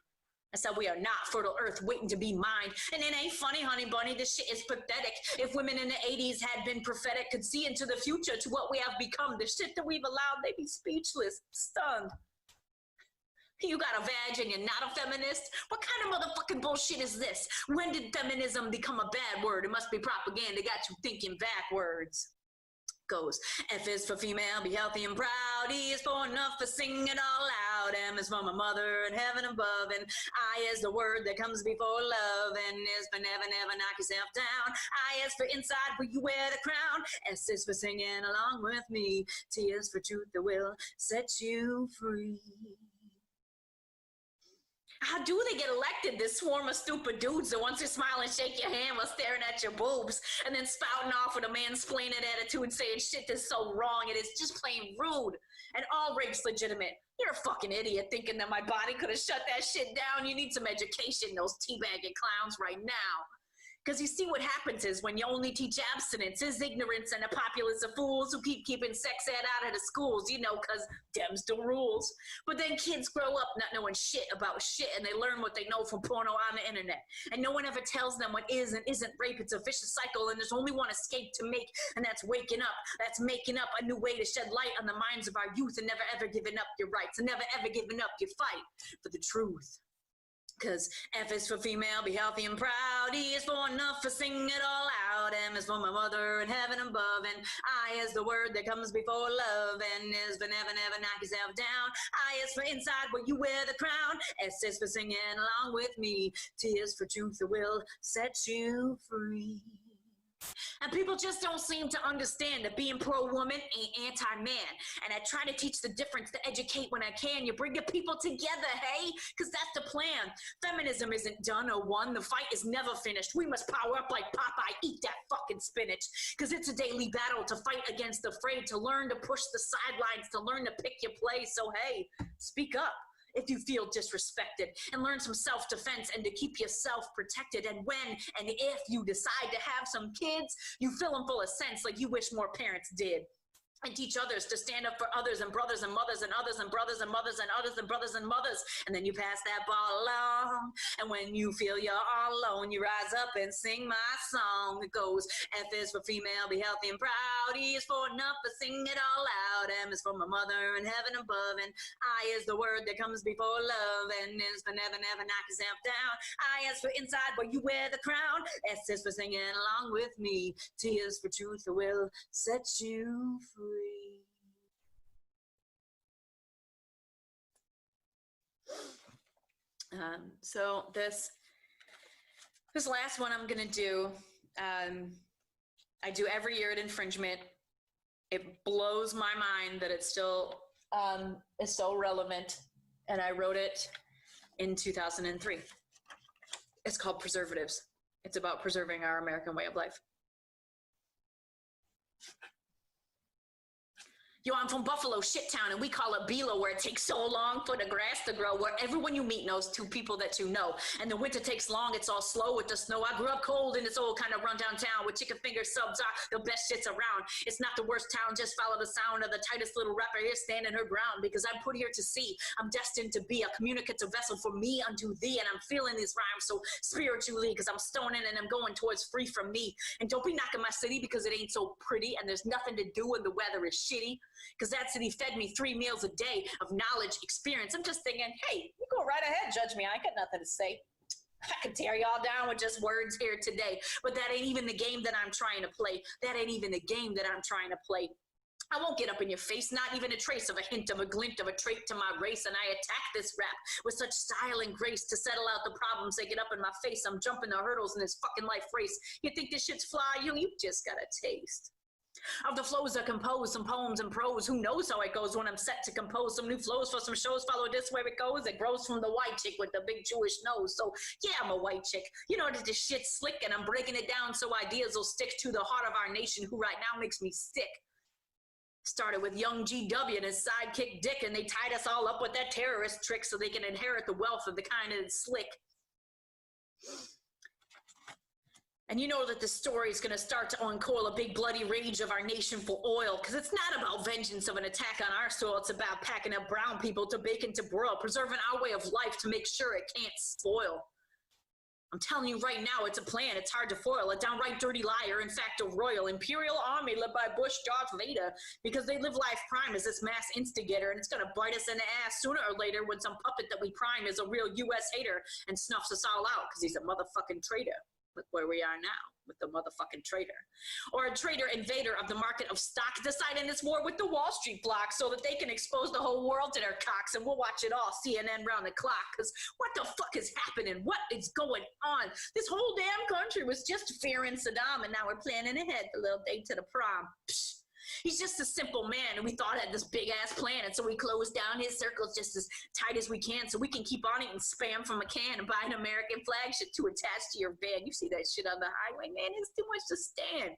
I said we are not fertile earth waiting to be mined. And it ain't funny, honey bunny, this shit is pathetic. If women in the 80s had been prophetic, could see into the future to what we have become, the shit that we've allowed, they'd be speechless, stunned. You got a vag and you're not a feminist? What kind of motherfucking bullshit is this? When did feminism become a bad word? It must be propaganda, got you thinking backwards. Goes, F is for female, be healthy and proud. E is for enough, for sing it all out. M is for my mother in heaven above. And I is the word that comes before love. N is for never, never knock yourself down. I is for inside where you wear the crown. S is for singing along with me. T is for truth that will set you free. How do they get elected, this swarm of stupid dudes that once you smile and shake your hand while staring at your boobs, and then spouting off with a mansplaining attitude saying shit that's so wrong and it's just plain rude, and all rape's legitimate. You're a fucking idiot thinking that my body could have shut that shit down. You need some education, those teabagging clowns right now. Because you see what happens is when you only teach abstinence is ignorance and a populace of fools who keep keeping sex ed out of the schools, you know, because Dems do rules. But then kids grow up not knowing shit about shit, and they learn what they know from porno on the internet. And no one ever tells them what is and isn't rape. It's a vicious cycle, and there's only one escape to make, and that's waking up. That's making up a new way to shed light on the minds of our youth, and never ever giving up your rights, and never ever giving up your fight for the truth. Cause F is for female, be healthy and proud. E is for enough, for sing it all out. M is for my mother in heaven above. And I is the word that comes before love. N is for never, never knock yourself down. I is for inside where you wear the crown. S is for singing along with me. T is for truth that will set you free. And people just don't seem to understand that being pro-woman ain't anti-man. And I try to teach the difference, to educate when I can. You bring your people together, hey? Because that's the plan. Feminism isn't done or won. The fight is never finished. We must power up like Popeye, eat that fucking spinach. Because it's a daily battle to fight against the fray, to learn to push the sidelines, to learn to pick your place. So hey, speak up if you feel disrespected, and learn some self-defense and to keep yourself protected. And when and if you decide to have some kids, you fill them full of sense like you wish more parents did. And teach others to stand up for others and brothers and mothers and others and brothers and mothers and others and brothers and mothers. And then you pass that ball along. And when you feel you're all alone, you rise up and sing my song. It goes, F is for female, be healthy and proud. E is for enough, but sing it all out. M is for my mother in heaven above. And I is the word that comes before love. N is for never, never knock yourself down. I is for inside where you wear the crown. S is for singing along with me. T is for truth that will set you free. So this last one I'm gonna do, I do every year at Infringement. It blows my mind that it's still is so relevant. And I wrote it in 2003. It's called Preservatives. It's about preserving our American way of life. Yo, I'm from Buffalo, shit town, and we call it Bilo, where it takes so long for the grass to grow, where everyone you meet knows two people that you know. And the winter takes long, it's all slow with the snow. I grew up cold in this old kind of rundown town where chicken finger subs are the best shits around. It's not the worst town, just follow the sound of the tightest little rapper here standing her ground, because I'm put here to see. I'm destined to be a communicative vessel for me unto thee, and I'm feeling these rhymes so spiritually, because I'm stoning and I'm going towards free from me. And don't be knocking my city because it ain't so pretty, and there's nothing to do when the weather is shitty. Because that city fed me 3 meals a day of knowledge, experience. I'm just thinking, hey, you go right ahead, judge me. I ain't got nothing to say. I could tear y'all down with just words here today. But that ain't even the game that I'm trying to play. That ain't even the game that I'm trying to play. I won't get up in your face, not even a trace of a hint of a glint of a trait to my race, and I attack this rap with such style and grace to settle out the problems that get up in my face. I'm jumping the hurdles in this fucking life race. You think this shit's fly? You just got a taste of the flows that compose some poems and prose. Who knows how it goes when I'm set to compose some new flows for some shows. Follow this where it goes. It grows from the white chick with the big Jewish nose. So yeah, I'm a white chick. You know that this shit's slick, and I'm breaking it down so ideas will stick to the heart of our nation, who right now makes me sick. Started with young GW and his sidekick Dick, and they tied us all up with that terrorist trick so they can inherit the wealth of the kind that's slick. And you know that the story is going to start to uncoil a big bloody rage of our nation for oil, because it's not about vengeance of an attack on our soil. It's about packing up brown people to bake and to broil, preserving our way of life to make sure it can't spoil. I'm telling you right now, it's a plan. It's hard to foil. A downright dirty liar, in fact, a royal imperial army led by Bush, Darth Vader, because they live life prime as this mass instigator, and it's going to bite us in the ass sooner or later when some puppet that we prime is a real U.S. hater and snuffs us all out because he's a motherfucking traitor. Look where we are now with the motherfucking traitor. Or a traitor invader of the market of stock deciding this war with the Wall Street bloc so that they can expose the whole world to their cocks, and we'll watch it all, CNN round the clock, because what the fuck is happening? What is going on? This whole damn country was just fearing Saddam, and now we're planning ahead the little date to the prom. Psh. He's just a simple man, and we thought had this big-ass plan, and so we closed down his circles just as tight as we can so we can keep on eating spam from a can and buy an American flag shit to attach to your van. You see that shit on the highway, man? It's too much to stand.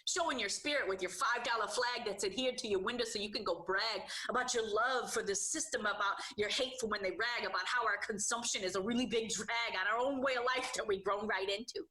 Showing your spirit with your $5 flag that's adhered to your window so you can go brag about your love for the system, about your hate for when they rag, about how our consumption is a really big drag on our own way of life that we've grown right into.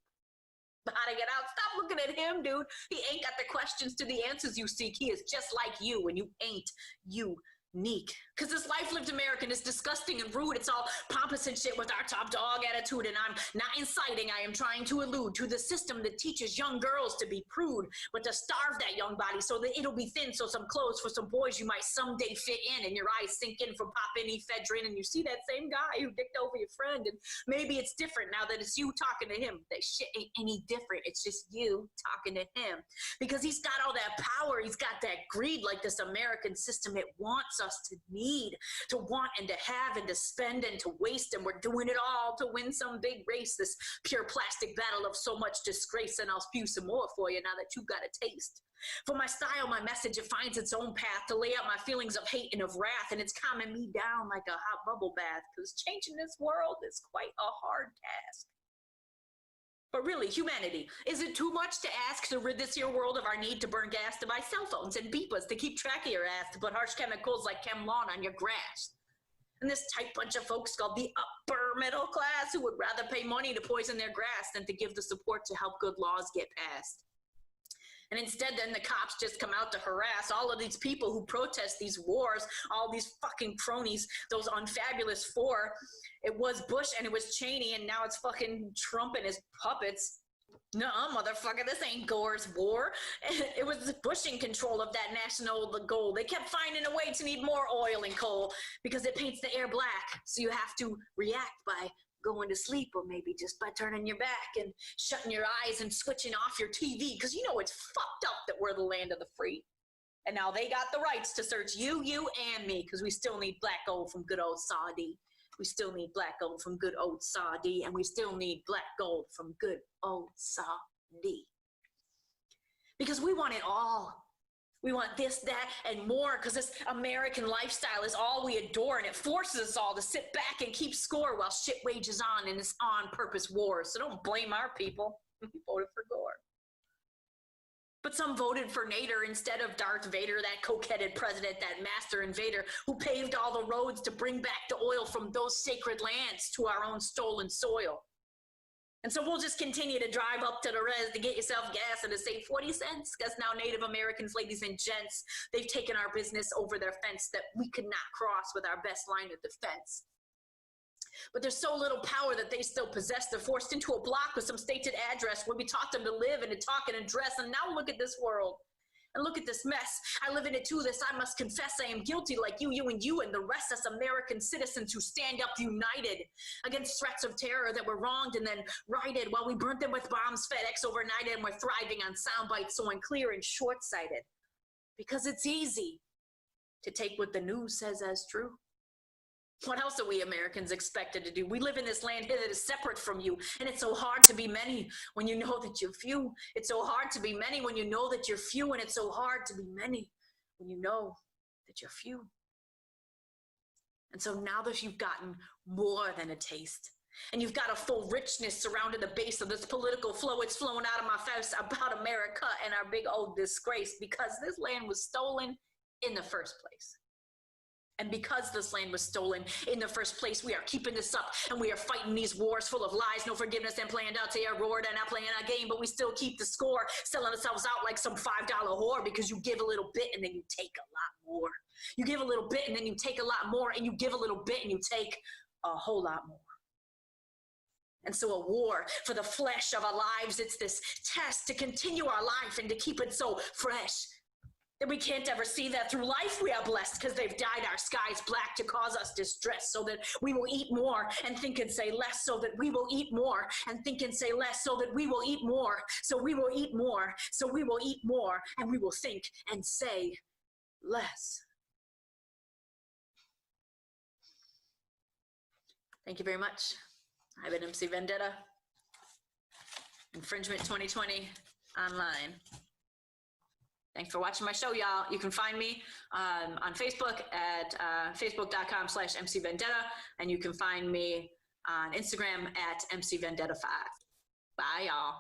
How to get out? Stop looking at him, dude. He ain't got the questions to the answers you seek. He is just like you, and you ain't unique. Because this life lived American is disgusting and rude. It's all pompous and shit with our top dog attitude, and I'm not inciting. I am trying to allude to the system that teaches young girls to be prude, but to starve that young body so that it'll be thin, so some clothes for some boys you might someday fit in, and your eyes sink in from popping ephedrine, and you see that same guy who dicked over your friend, and maybe it's different now that it's you talking to him. That shit ain't any different. It's just you talking to him, because he's got all that power. He's got that greed, like this American system. It wants us to need, to want and to have and to spend and to waste, and we're doing it all to win some big race, this pure plastic battle of so much disgrace. And I'll spew some more for you now that you've got a taste. For my style, my message, it finds its own path to lay out my feelings of hate and of wrath, and it's calming me down like a hot bubble bath, because changing this world is quite a hard task. But really, humanity, is it too much to ask to rid this here world of our need to burn gas, to buy cell phones and beepers, to keep track of your ass, to put harsh chemicals like Chemlon on your grass? And this tight bunch of folks called the upper middle class who would rather pay money to poison their grass than to give the support to help good laws get passed. And instead, then the cops just come out to harass all of these people who protest these wars, all these fucking cronies, those unfabulous four. It was Bush and it was Cheney, and now it's fucking Trump and his puppets. Nuh-uh, motherfucker, this ain't Gore's war. It was Bush in control of that national goal. They kept finding a way to need more oil and coal because it paints the air black. So you have to react by going to sleep, or maybe just by turning your back and shutting your eyes and switching off your TV, because you know it's fucked up that we're the land of the free. And now they got the rights to search you, and me, because we still need black gold from good old Saudi. We still need black gold from good old Saudi, and we still need black gold from good old Saudi. because we want it all. We want this, that, and more, because this American lifestyle is all we adore, and it forces us all to sit back and keep score while shit wages on in this on-purpose war. So don't blame our people. We voted for Gore. But some voted for Nader instead of Darth Vader, that coke-headed president, that master invader who paved all the roads to bring back the oil from those sacred lands to our own stolen soil. And so we'll just continue to drive up to the res to get yourself gas and to save 40 cents, because now Native Americans, ladies and gents, they've taken our business over their fence that we could not cross with our best line of defense. But there's so little power that they still possess. They're forced into a block with some stated address where we taught them to live and to talk and to dress. And now look at this world. And look at this mess. I live in it too. This I must confess I am guilty, like you and the rest as American citizens who stand up united against threats of terror that were wronged and then righted while we burnt them with bombs FedEx overnighted, and we're thriving on sound bites so unclear and short-sighted. Because it's easy to take what the news says as true. What else are we Americans expected to do? We live in this land here that is separate from you, and it's so hard to be many when you know that you're few. It's so hard to be many when you know that you're few, and it's so hard to be many when you know that you're few. And so now that you've gotten more than a taste, and you've got a full richness surrounding the base of this political flow, it's flowing out of my face about America and our big old disgrace, because this land was stolen in the first place. And because this land was stolen in the first place, we are keeping this up, and we are fighting these wars full of lies, no forgiveness, and planned out to our roared and not playing our game, but we still keep the score, selling ourselves out like some $5 whore, because you give a little bit and then you take a lot more. You give a little bit and then you take a lot more, and you give a little bit and you take a whole lot more. And so a war for the flesh of our lives, it's this test to continue our life and to keep it so fresh that we can't ever see that through life we are blessed, because they've dyed our skies black to cause us distress, so that we will eat more and think and say less, so that we will eat more and think and say less, so that we will eat more, so we will eat more, so we will eat more, and we will think and say less. Thank you very much. I've been MC Vendetta. Infringement 2020 online. Thanks for watching my show, y'all. You can find me on Facebook at facebook.com/MCVendetta, and you can find me on Instagram at MCVendetta5. Bye, y'all.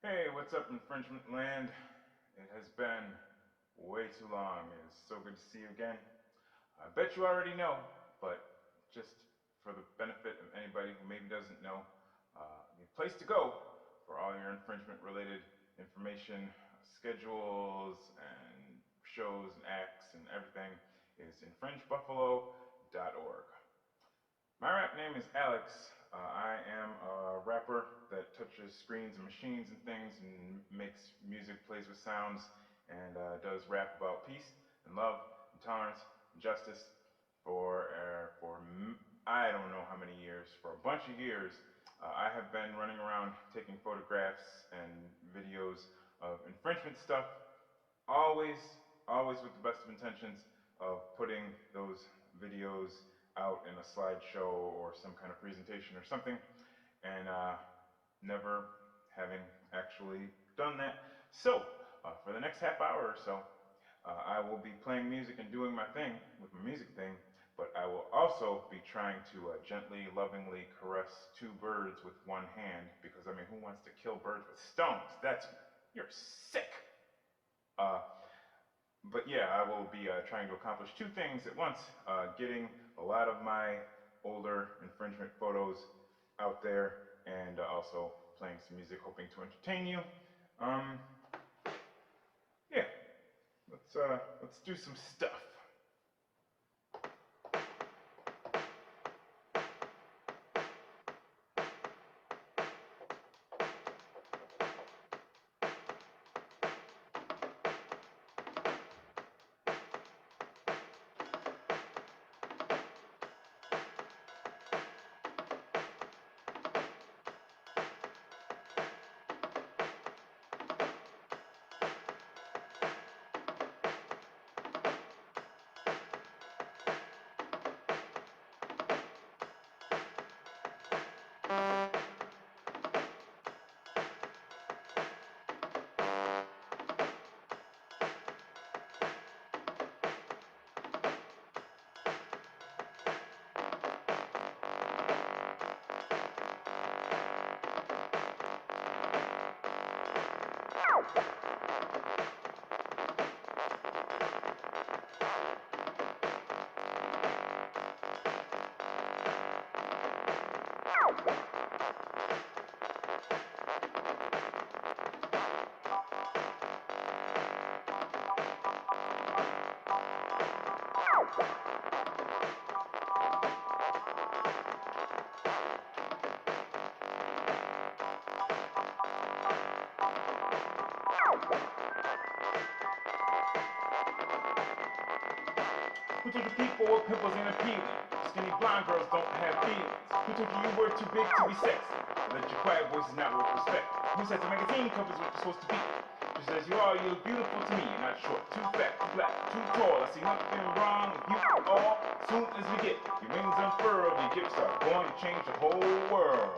Hey, what's up, Infringement Land? It has been way too long. It is so good to see you again. I bet you already know, but just for the benefit of anybody who maybe doesn't know, the place to go for all your infringement-related information, schedules, and shows and acts and everything is infringebuffalo.org. My rap name is Alex. I am a rapper that touches screens and machines and things and makes music, plays with sounds, and does rap about peace and love and tolerance and justice for I don't know how many years, for a bunch of years. I have been running around taking photographs and videos of infringement stuff, always with the best of intentions of putting those videos out in a slideshow or some kind of presentation or something, and never having actually done that. So, for the next half hour or so, I will be playing music and doing my thing with my music thing, but I will also be trying to gently, lovingly caress two birds with one hand, because, I mean, who wants to kill birds with stones? You're sick! But yeah, I will be trying to accomplish two things at once, getting a lot of my older infringement photos out there, and also playing some music, hoping to entertain you. Yeah, let's do some stuff. Who told you people with pimples ain't appealing? Skinny blonde girls don't have feelings. Who told you you were too big to be sexy? That your quiet voice is not worth respect. Who said the magazine cover's what you're supposed to be? Just as you are, you look beautiful to me. You're not short, too fat, too black, too tall. I see nothing wrong with you at all. Soon as we get your wings unfurled, your gifts are going to change the whole world.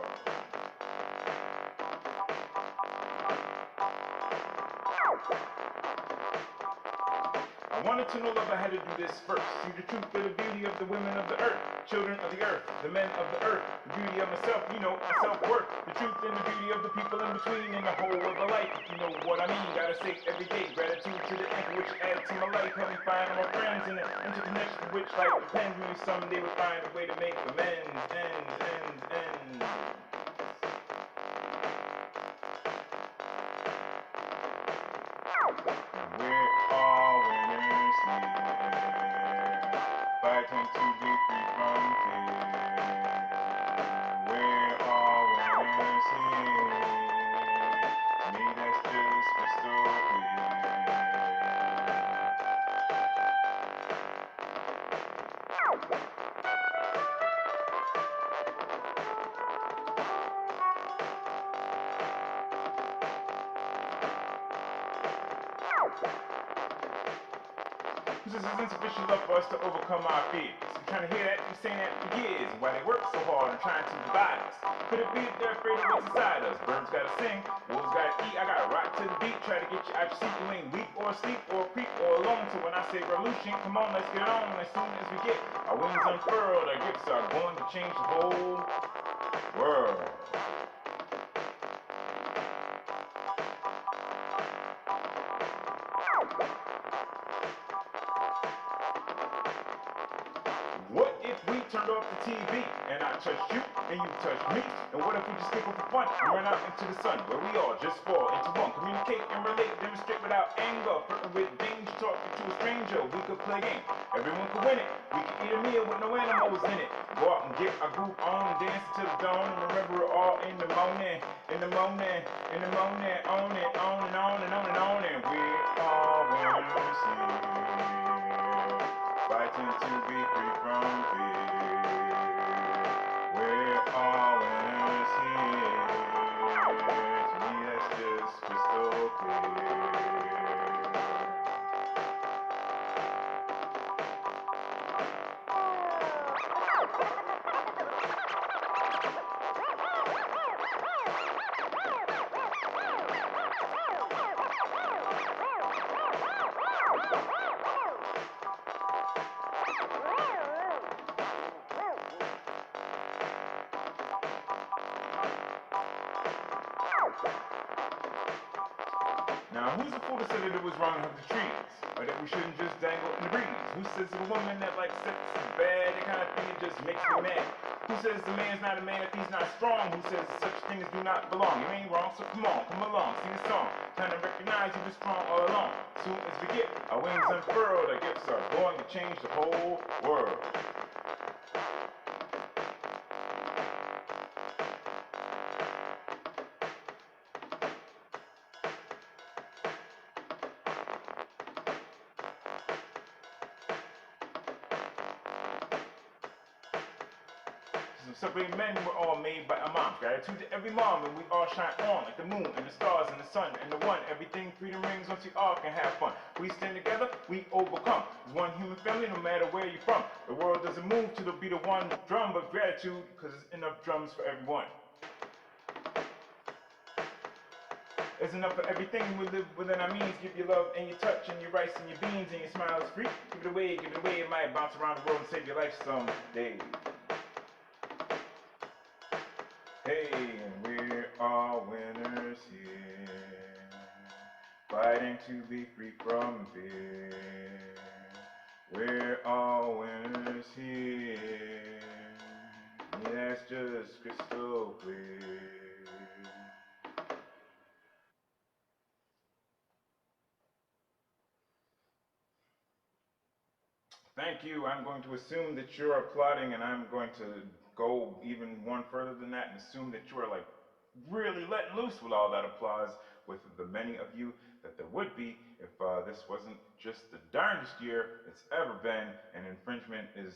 I wanted to know love, I had to do this first. See the truth of the beauty of the women of the earth, children of the earth, the men of the earth, the beauty of myself, you know, my self-worth, the truth and the beauty of the people in between, and the whole of the life, if you know what I mean. Gotta say every day, gratitude to the end which added to my life, help me find more friends in it, interconnection which life depends. Maybe someday we'll find a way to make amends, ends. We're all winners here, fighting to be free from fear. We're all winners here, to me that's just crystal clear. This is insufficient love for us to overcome our fears. I'm trying to hear that, you're saying that for years, and why they work so hard and trying to divide us. Could it be that they're afraid of what's inside us? Birds gotta sing, wolves gotta eat, I gotta rock to the beat, try to get you out your seat. You ain't weak or asleep or creep or alone, so when I say revolution, come on, let's get on. As soon as we get our wings unfurled, our gifts are going to change the whole world. the TV, and I touch you, and you touch me. And what if we just giggle for fun and run out into the sun, where we all just fall into one, communicate and relate, demonstrate without anger, flirting with danger, talking to a stranger. We could play a game, everyone could win it. We could eat a meal with no animals in it. Go out and get our group on, dance till the dawn, and remember it all in the morning, in the morning, in the morning, on it, on and on and on and on. And we're all winners here, fighting to be free from fear. We're all winners here. To me, that's just crystal clear. Now, who's the fool to say that it was wrong to hug the trees? Or that we shouldn't just dangle in the breeze? Who says a woman that likes sex is bad? That kind of thing, it just makes me mad. Who says the man's not a man if he's not strong? Who says such things do not belong? You ain't wrong, so come on, come along, sing a song. Trying to recognize you been strong all along. Soon as we get our wings unfurled, our gifts are going to change the whole world. Separate men were all made by our moms. Gratitude to every mom, and we all shine on like the moon and the stars and the sun and the one. Everything freedom rings once we all can have fun. We stand together, we overcome. There's one human family, no matter where you're from. The world doesn't move to the beat of one drum, but gratitude, because there's enough drums for everyone. There's enough for everything. We live within our means. Give your love and your touch and your rice and your beans and your smile is free. Give it away, give it away. It might bounce around the world and save your life someday. Hey, and we're all winners here, fighting to be free from fear. We're all winners here, that's just crystal clear. Thank you. I'm going to assume that you're applauding, and I'm going to go even one further than that and assume that you are like really letting loose with all that applause with the many of you that there would be if this wasn't just the darndest year it's ever been. And infringement is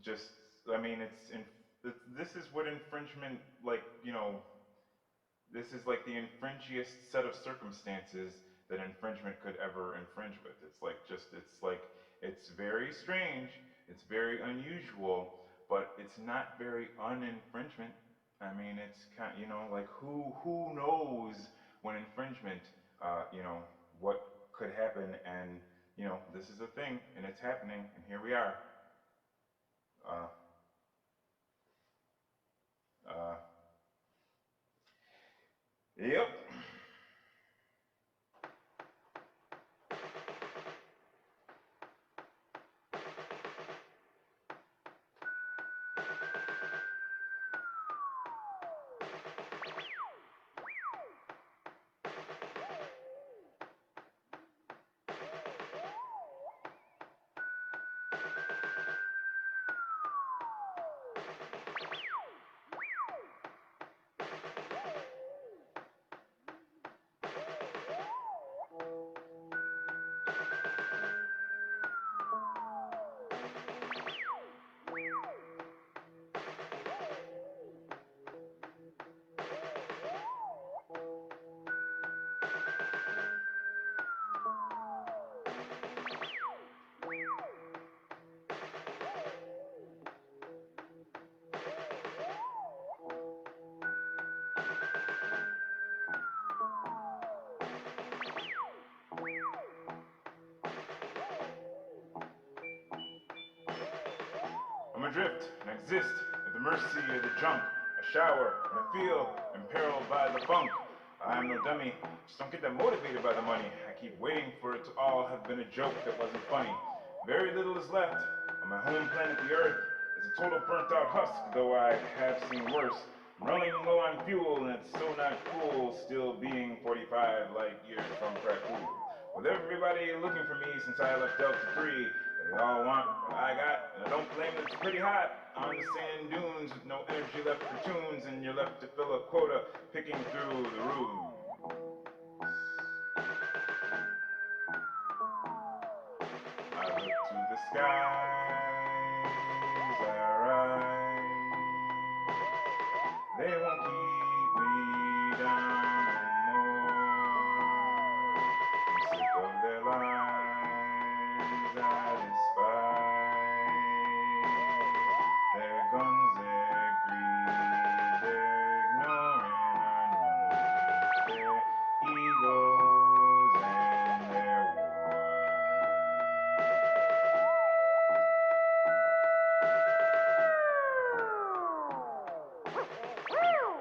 just, I mean, this is what infringement, like, you know, this is like the infringiest set of circumstances that infringement could ever infringe with. It's like it's very strange, it's very unusual, but it's not very uninfringement. I mean, it's kind of, you know, like who knows when infringement, you know, what could happen, and, you know, this is a thing, and it's happening, and here we are. Yep. I'm adrift and exist at the mercy of the junk. I shower and I feel imperiled by the funk. I am no dummy, just don't get that motivated by the money. I keep waiting for it to all have been a joke that wasn't funny. Very little is left on my home planet, the Earth. It's a total burnt out husk, though I have seen worse. I'm running low on fuel, and it's so not cool still being 45 light years from Krakow. With everybody looking for me since I left Delta 3, they all want what I got, and I don't blame them, it's pretty hot on the sand dunes with no energy left for tunes, and you're left to fill a quota picking through the room. I look to the skies, I rise. They won't keep me down no more. I'm sick of their lies, I despise. Their guns, their greed, their ignoring our needs, their egos and their war.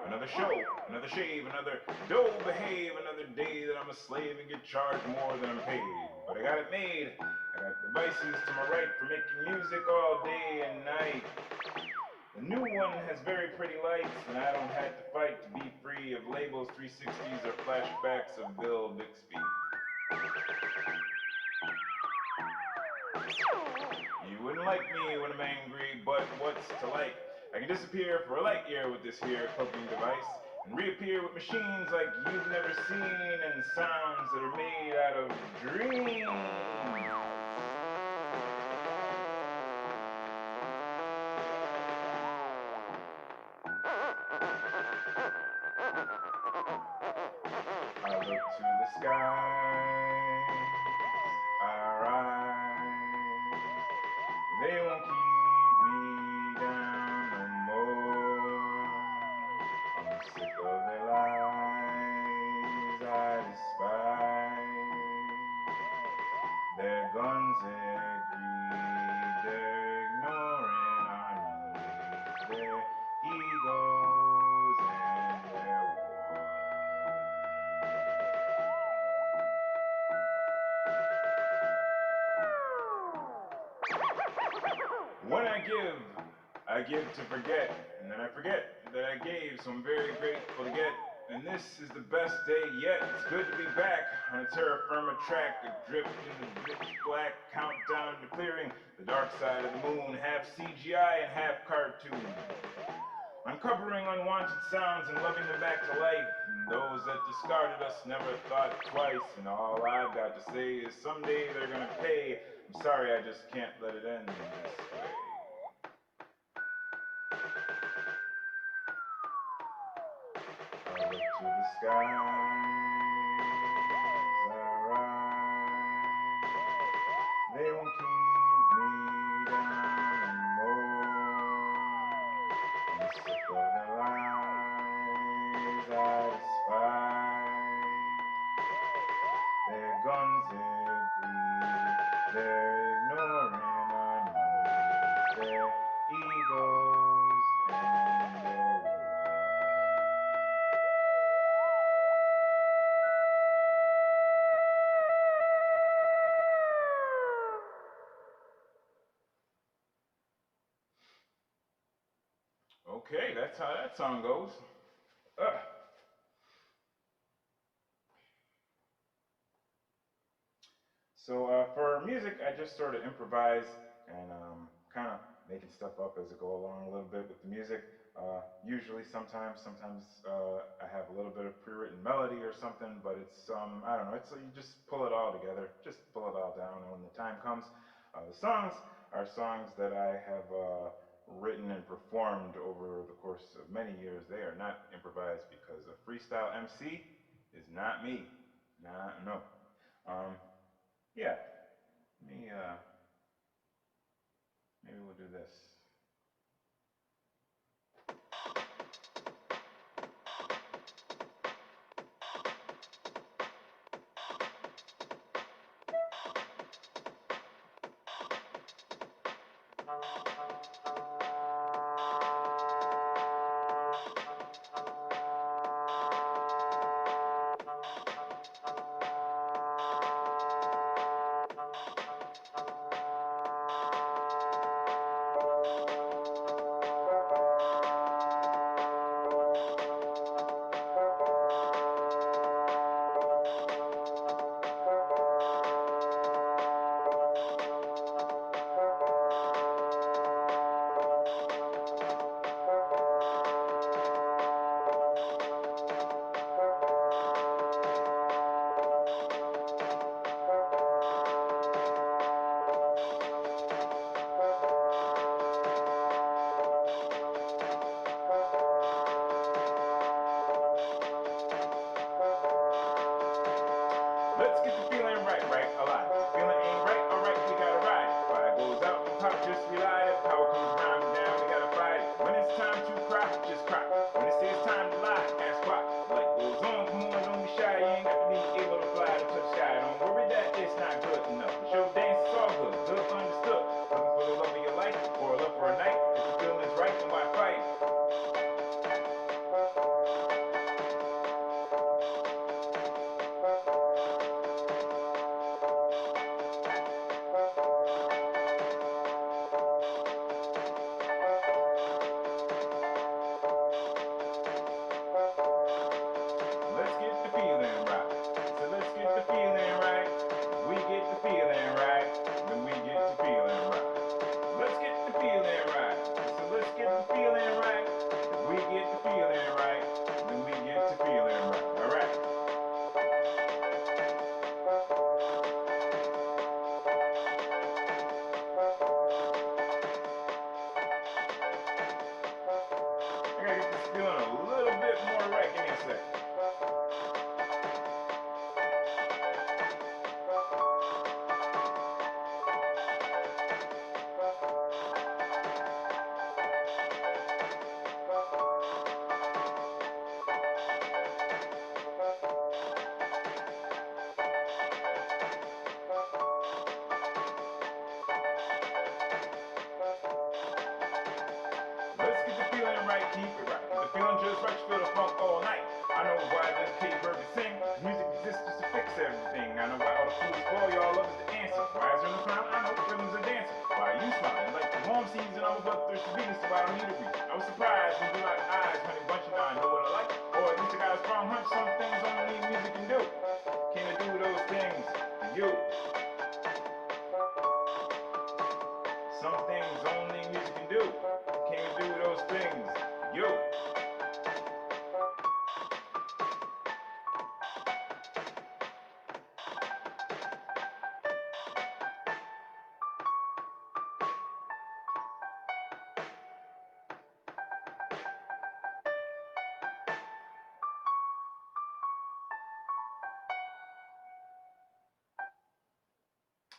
Another show, another shave, another dough behave, another day that I'm a slave and get charged more than I'm paid. But I got it made. I got devices to my right for making music all day and night. The new one has very pretty lights, and I don't have to fight to be free of labels, 360s, or flashbacks of Bill Bixby. You wouldn't like me when I'm angry, but what's to like? I can disappear for a light year with this here cloaking device, and reappear with machines like you've never seen, and sounds that are made out of dreams. I look to the skies, I rise. They won't keep me down no more. I'm sick of their lies, I despise. Their guns, their greed, they're ignoring our needs, their egos and their war. When I give to forget, and then I forget that I gave, so I'm very grateful to get. And this is the best day yet. It's good to be back on a terra firma track, adrift in the pitch black countdown to clearing the dark side of the moon, half CGI and half cartoon. Uncovering unwanted sounds and loving them back to life. And those that discarded us never thought twice. And all I've got to say is someday they're gonna pay. I'm sorry, I just can't let it end this way. I look to the skies, I rise. They won't keep me down no more. I'm sick of their lies, I despise. Their guns, their greed, they're ignoring our needs, their egos and their war. Okay, that's how that song goes. So for music, I just sort of improvise and kind of making stuff up as I go along a little bit with the music. Usually, sometimes I have a little bit of pre-written melody or something, but it's I don't know. It's you just pull it all together, just pull it all down, and when the time comes, the songs are songs that I have written and performed over the course of many years. They are not improvised because a freestyle MC is not me. Nah, no. Yeah. Maybe we'll do this. feeling just right, you feel the funk all night. I know why this K-Bird is sing. Music exists just to fix everything. I know why all the food is spoiled, y'all love is the answer. Why is there no crime? I know rhythms are dancing. Why are you smiling? Like the warm season, I was up thirsty beating, so I don't need a read. I was surprised when you like eyes, honey bunch, and I know what I like. Or at least I got a strong hunch, some things only music can do. Can I do those things to you? Some things only music can do. Can you do those things to you?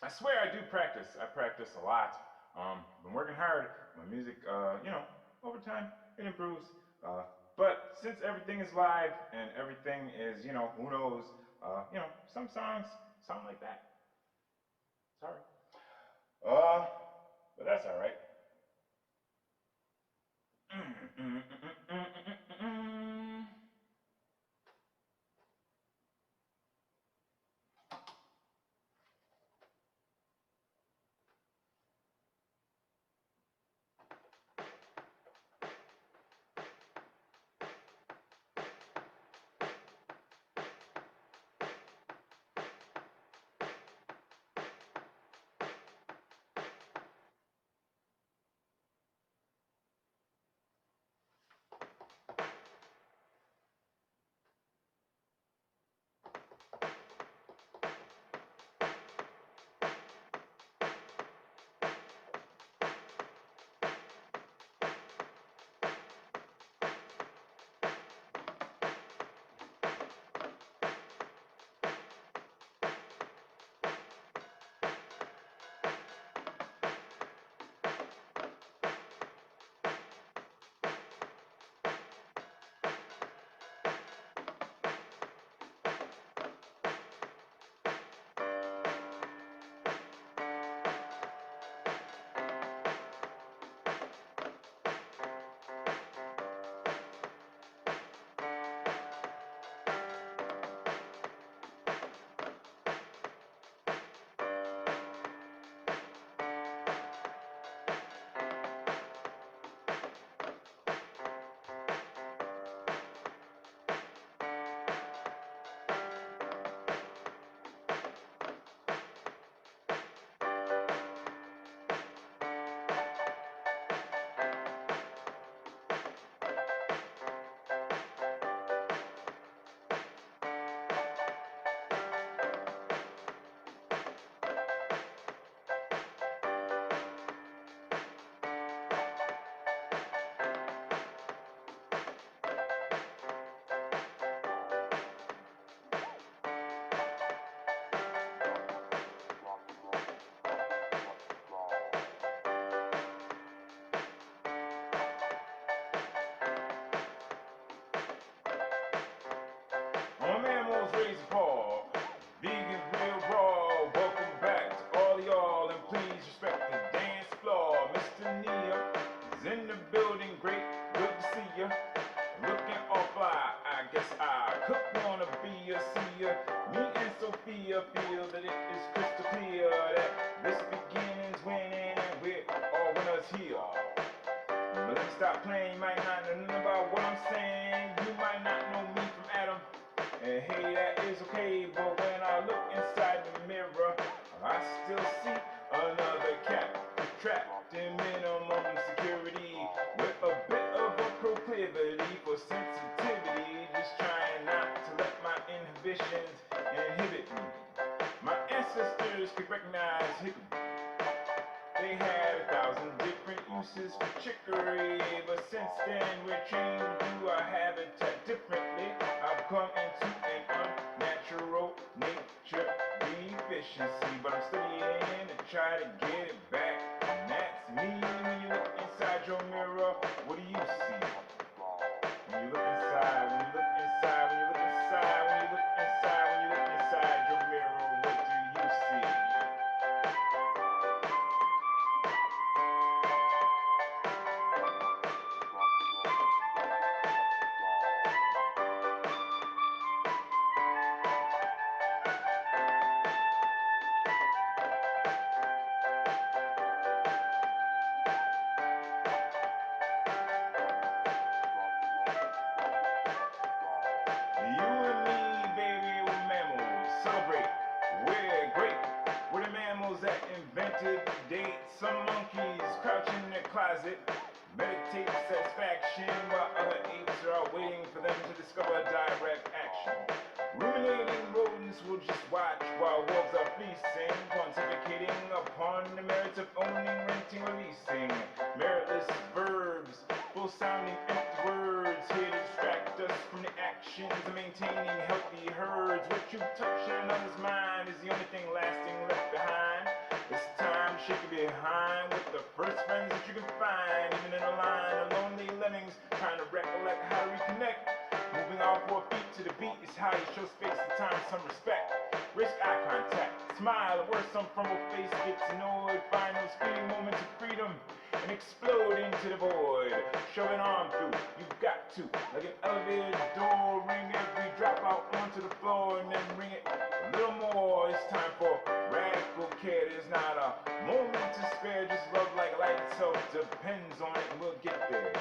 I swear I do practice. I practice a lot. Been working hard. My music, over time it improves. But since everything is live and everything is, who knows, some songs sound like that. Sorry. But that's all right. My man was raised Paul. Vegans real raw. Welcome back to all y'all, and please respect the dance floor. Mr. Nia is in the building. Great, good to see ya. Looking all fly. I guess I could wanna be a seer. Me and Sophia feel that it is crystal clear that this beginning's winning, and we're all winners here. But let me stop playing. You might not know nothing about what I'm saying. You might not know me from Adam. And hey, that is okay, but when I look inside the mirror, I still see another cat trapped in minimum security with a bit of a proclivity for sensitivity, just trying not to let my inhibitions inhibit me. My ancestors could recognize hickory. They had 1,000 different uses for chicory, but since then we're trained to do our habitat differently. I've come into an unnatural nature deficiency, but I'm studying to try to get it back, and that's me. When you look inside your mirror, what do you see? When you look inside, when you look inside, when you look inside, when you look inside, when you look inside your mirror, what do you see? discover direct action. Ruminating rodents will just watch while wolves are feasting, pontificating upon the merits of owning, renting, releasing. Meritless verbs, full-sounding empty words, here to distract us from the actions of maintaining healthy herds. What you touch in another's mind is the only thing lasting left behind. It's time to shake it behind with the first friends that you can find, even in a line of lonely lemmings trying to recollect how to reconnect. Moving all 4 feet to the beat is how you show space and time some respect. Risk eye contact, smile, or worse, some fumble face gets annoyed. Find those fleeting moments of freedom and explode into the void. Shove an arm through, you've got to, like an elevator door. Ring every drop out onto the floor and then ring it a little more. It's time for radical care. There's not a moment to spare. Just love like life itself depends on it, and we'll get there.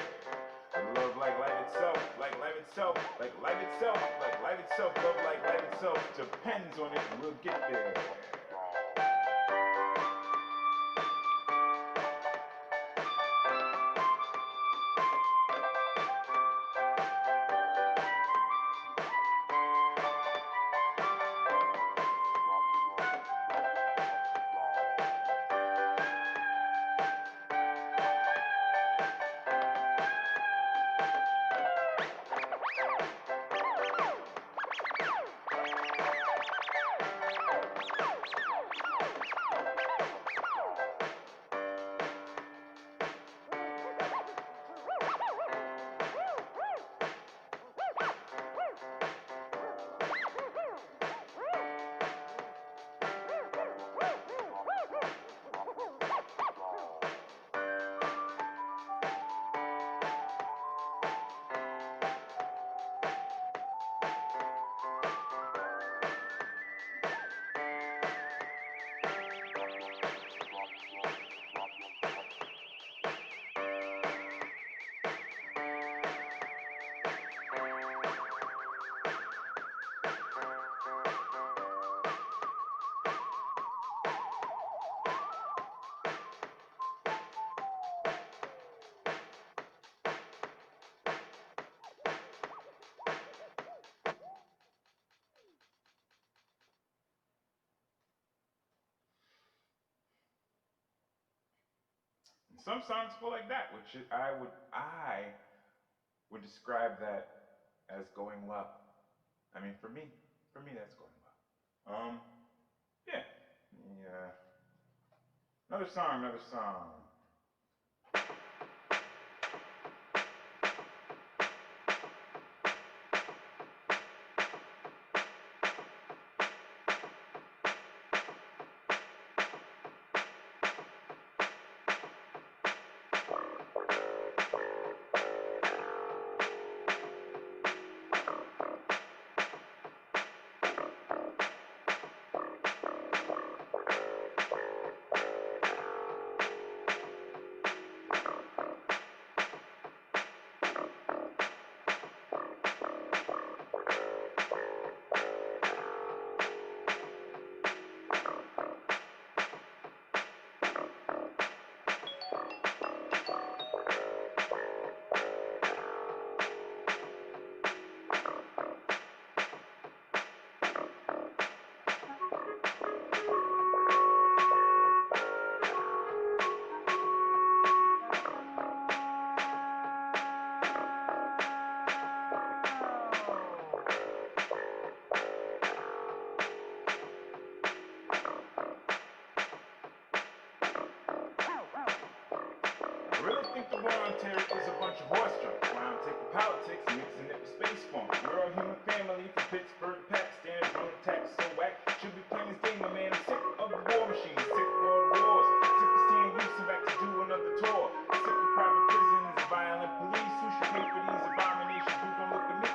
Love like life itself, like life itself, like life itself, like life itself. Love like life itself depends on it, and we'll get there. Some songs go like that, which I would describe that as going well. I mean, for me, that's going well. Yeah. Another song. I really think the war on terror is a bunch of horse junk. Why I'm taking politics and mixing it with space funk. We're all human family from Pittsburgh to Pakistan. Drone attacks so whack. Should be plain as day, my man. I'm sick of the war machine, sick of all the wars, sick of seeing Houston back to do another tour. Sick of private prisons, violent police. Who should pay for these abominations? Who don't look at me?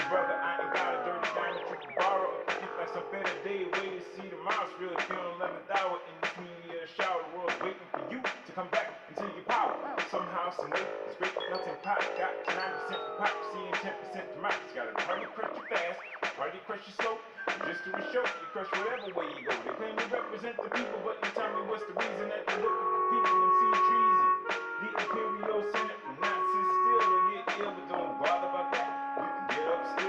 Brother, I ain't got a dirty dime that you can borrow. Think like some better day, way to see the mouse. Really feeling 11th hour in this media shower. The world's waiting for you to come back into your power. Somehow, some way, this great melting pot got 9% hypocrisy and 10% democracy. Got a party crush you fast, party crush you slow. Just to show you crush whatever way you go. They claim to represent the people, but you tell me what's the reason that they look at the people and see treason. The imperial senate from Nazis still to get ill, but don't bother about that. You can get up still.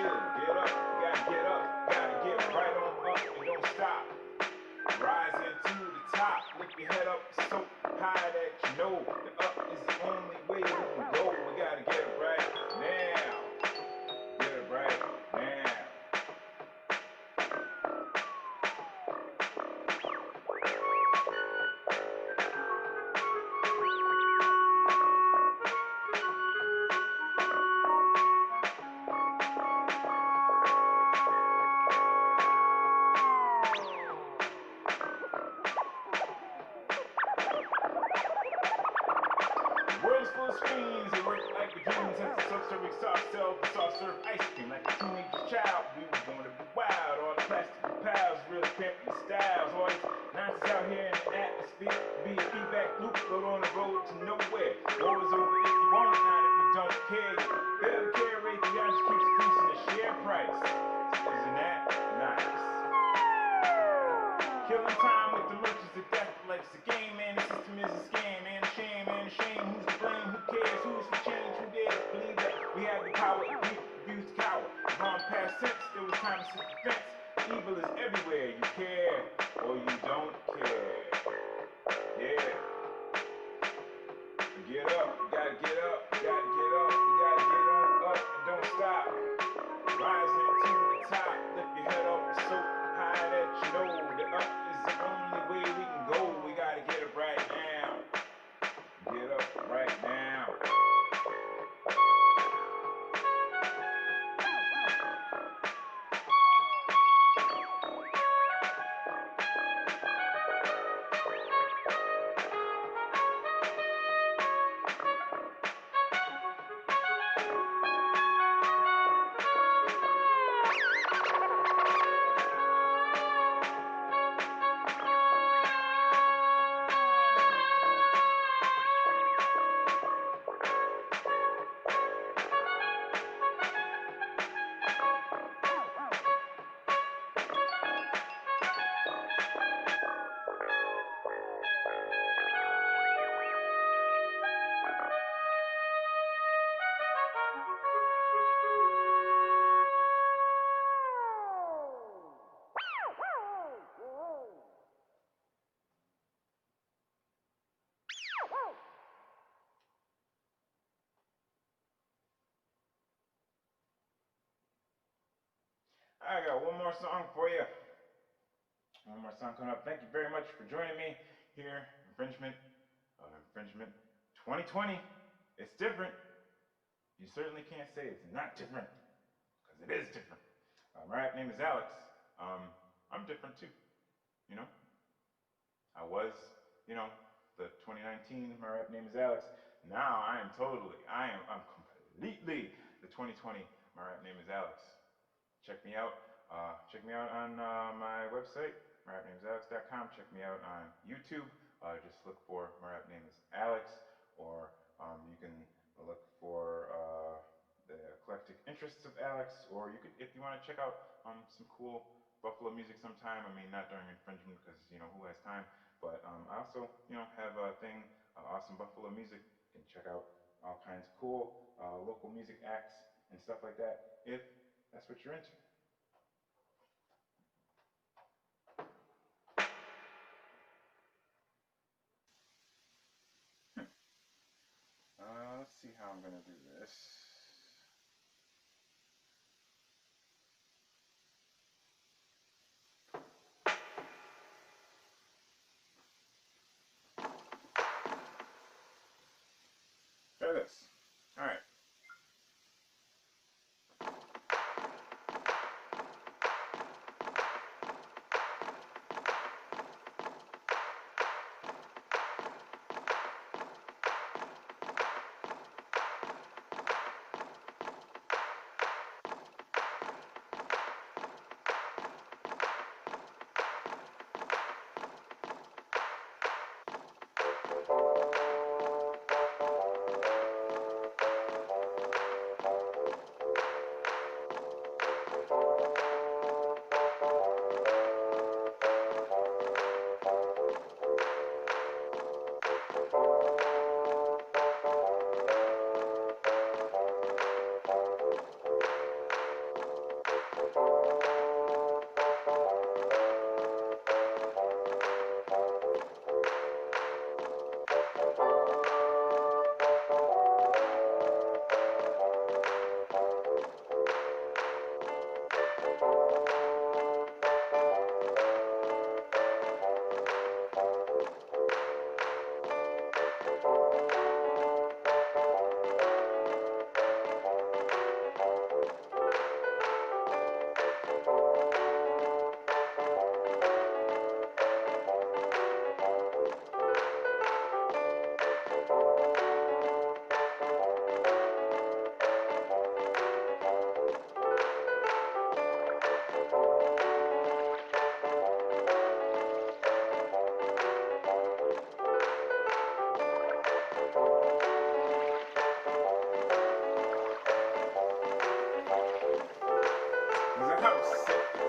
the screens, they work like a dream. Since the self-serving soft sell, the soft-serve ice cream like a teenage child. We were born to be wild. All the plastic pals, really pimping styles. All this nonsense out here in the atmosphere. Be a feedback loop, float on the road to nowhere. War is over if you want it, not if you don't care. You better care rate, the just keeps increasing the share price. Isn't that nice? Killing time with the merchants of death like it's a game, man. The system is a scam, man. A shame, man. A shame. Who's to blame? Who cares? Who's for change? Who dares believe that we have the power? We refuse to cower. Long past since there was time to sit the fence. Evil is everywhere. You care or you don't care. Yeah. Get up. You gotta get up. You gotta get up. You gotta get on up and don't stop. Rising to the top. Lift your head up so high that you know the up is the only way we can go. We gotta get up right now. Get up right now. I got one more song for you. One more song coming up. Thank you very much for joining me here. Infringement 2020. It's different. You certainly can't say it's not different, because it is different. My rap name is Alex. I'm different too. You know, I was, the 2019. My rap name is Alex. Now I'm completely the 2020. My rap name is Alex. Check me out. Check me out on my website, myrapnamesalex.com. Check me out on YouTube. Just look for my rap name is Alex, or you can look for the eclectic interests of Alex, or you could, if you want to check out some cool Buffalo music sometime. I mean, not during infringement, because who has time. But I also have a thing, awesome Buffalo music. You can check out all kinds of cool local music acts and stuff like that, if that's what you're into. Let's see how I'm gonna do this. Try this. All right.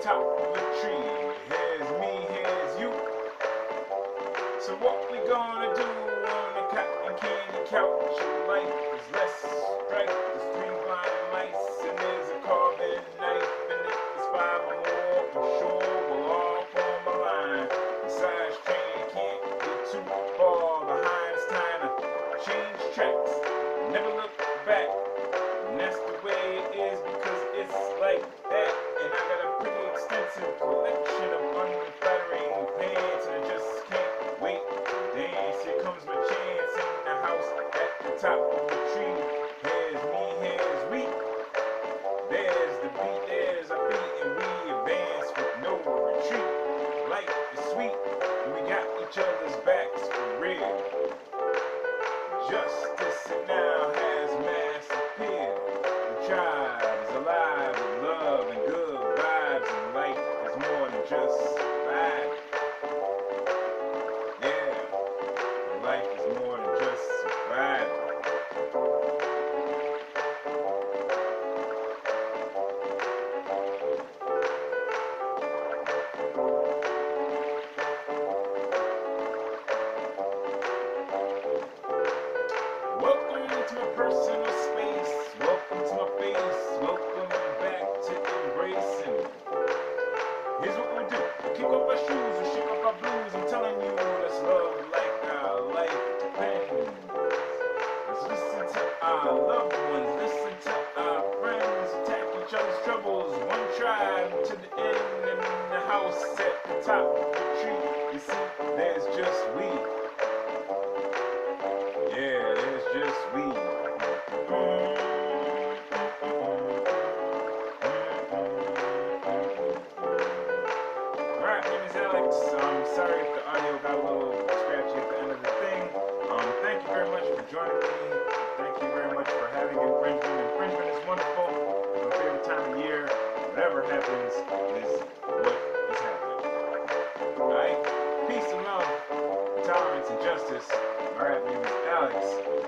top of a tree. Here's me, here's you. So what we gonna do on the cotton candy couch? Life is less strife. There's 3 blind mice and there's a carving knife. And if it's 5 or more, I'm sure we'll all form a line. Besides, train can't get too far behind. It's time to change tracks, never look back. And that's the way it is because it's like that. And I got a pretty extensive collection of unflattering pants, and I just can't wait to dance. Here comes my chance in the house at the top of the tree. Here's me, here's we. There's the beat, there's our feet, and we advance with no retreat. Life is sweet, and we got each other's backs for real. Justice it now has mass appeal. The tribe is alive with love and good vibes, and life is more than just vibe. Yeah, life is more than just survival. Welcome to my personal space. Welcome to my face. Welcome back to embracing. Here's what we'll do. We'll kick off our shoes. We'll shake off our blues. I'm telling you, let's love like our life depends. Let's listen to our loved ones. Listen to our friends. Attack each other's troubles. One tribe to the end. And in the house at the top of the tree. You see, there's just we. Yeah, there's just we. Alright, my name is Alex. I'm sorry if the audio got a little scratchy at the end of the thing. Thank you very much for joining me. Thank you very much for having infringement. Infringement is wonderful. It's my favorite time of year. Whatever happens is what is happening. Alright? Peace and love, tolerance and justice. Alright, my name is Alex.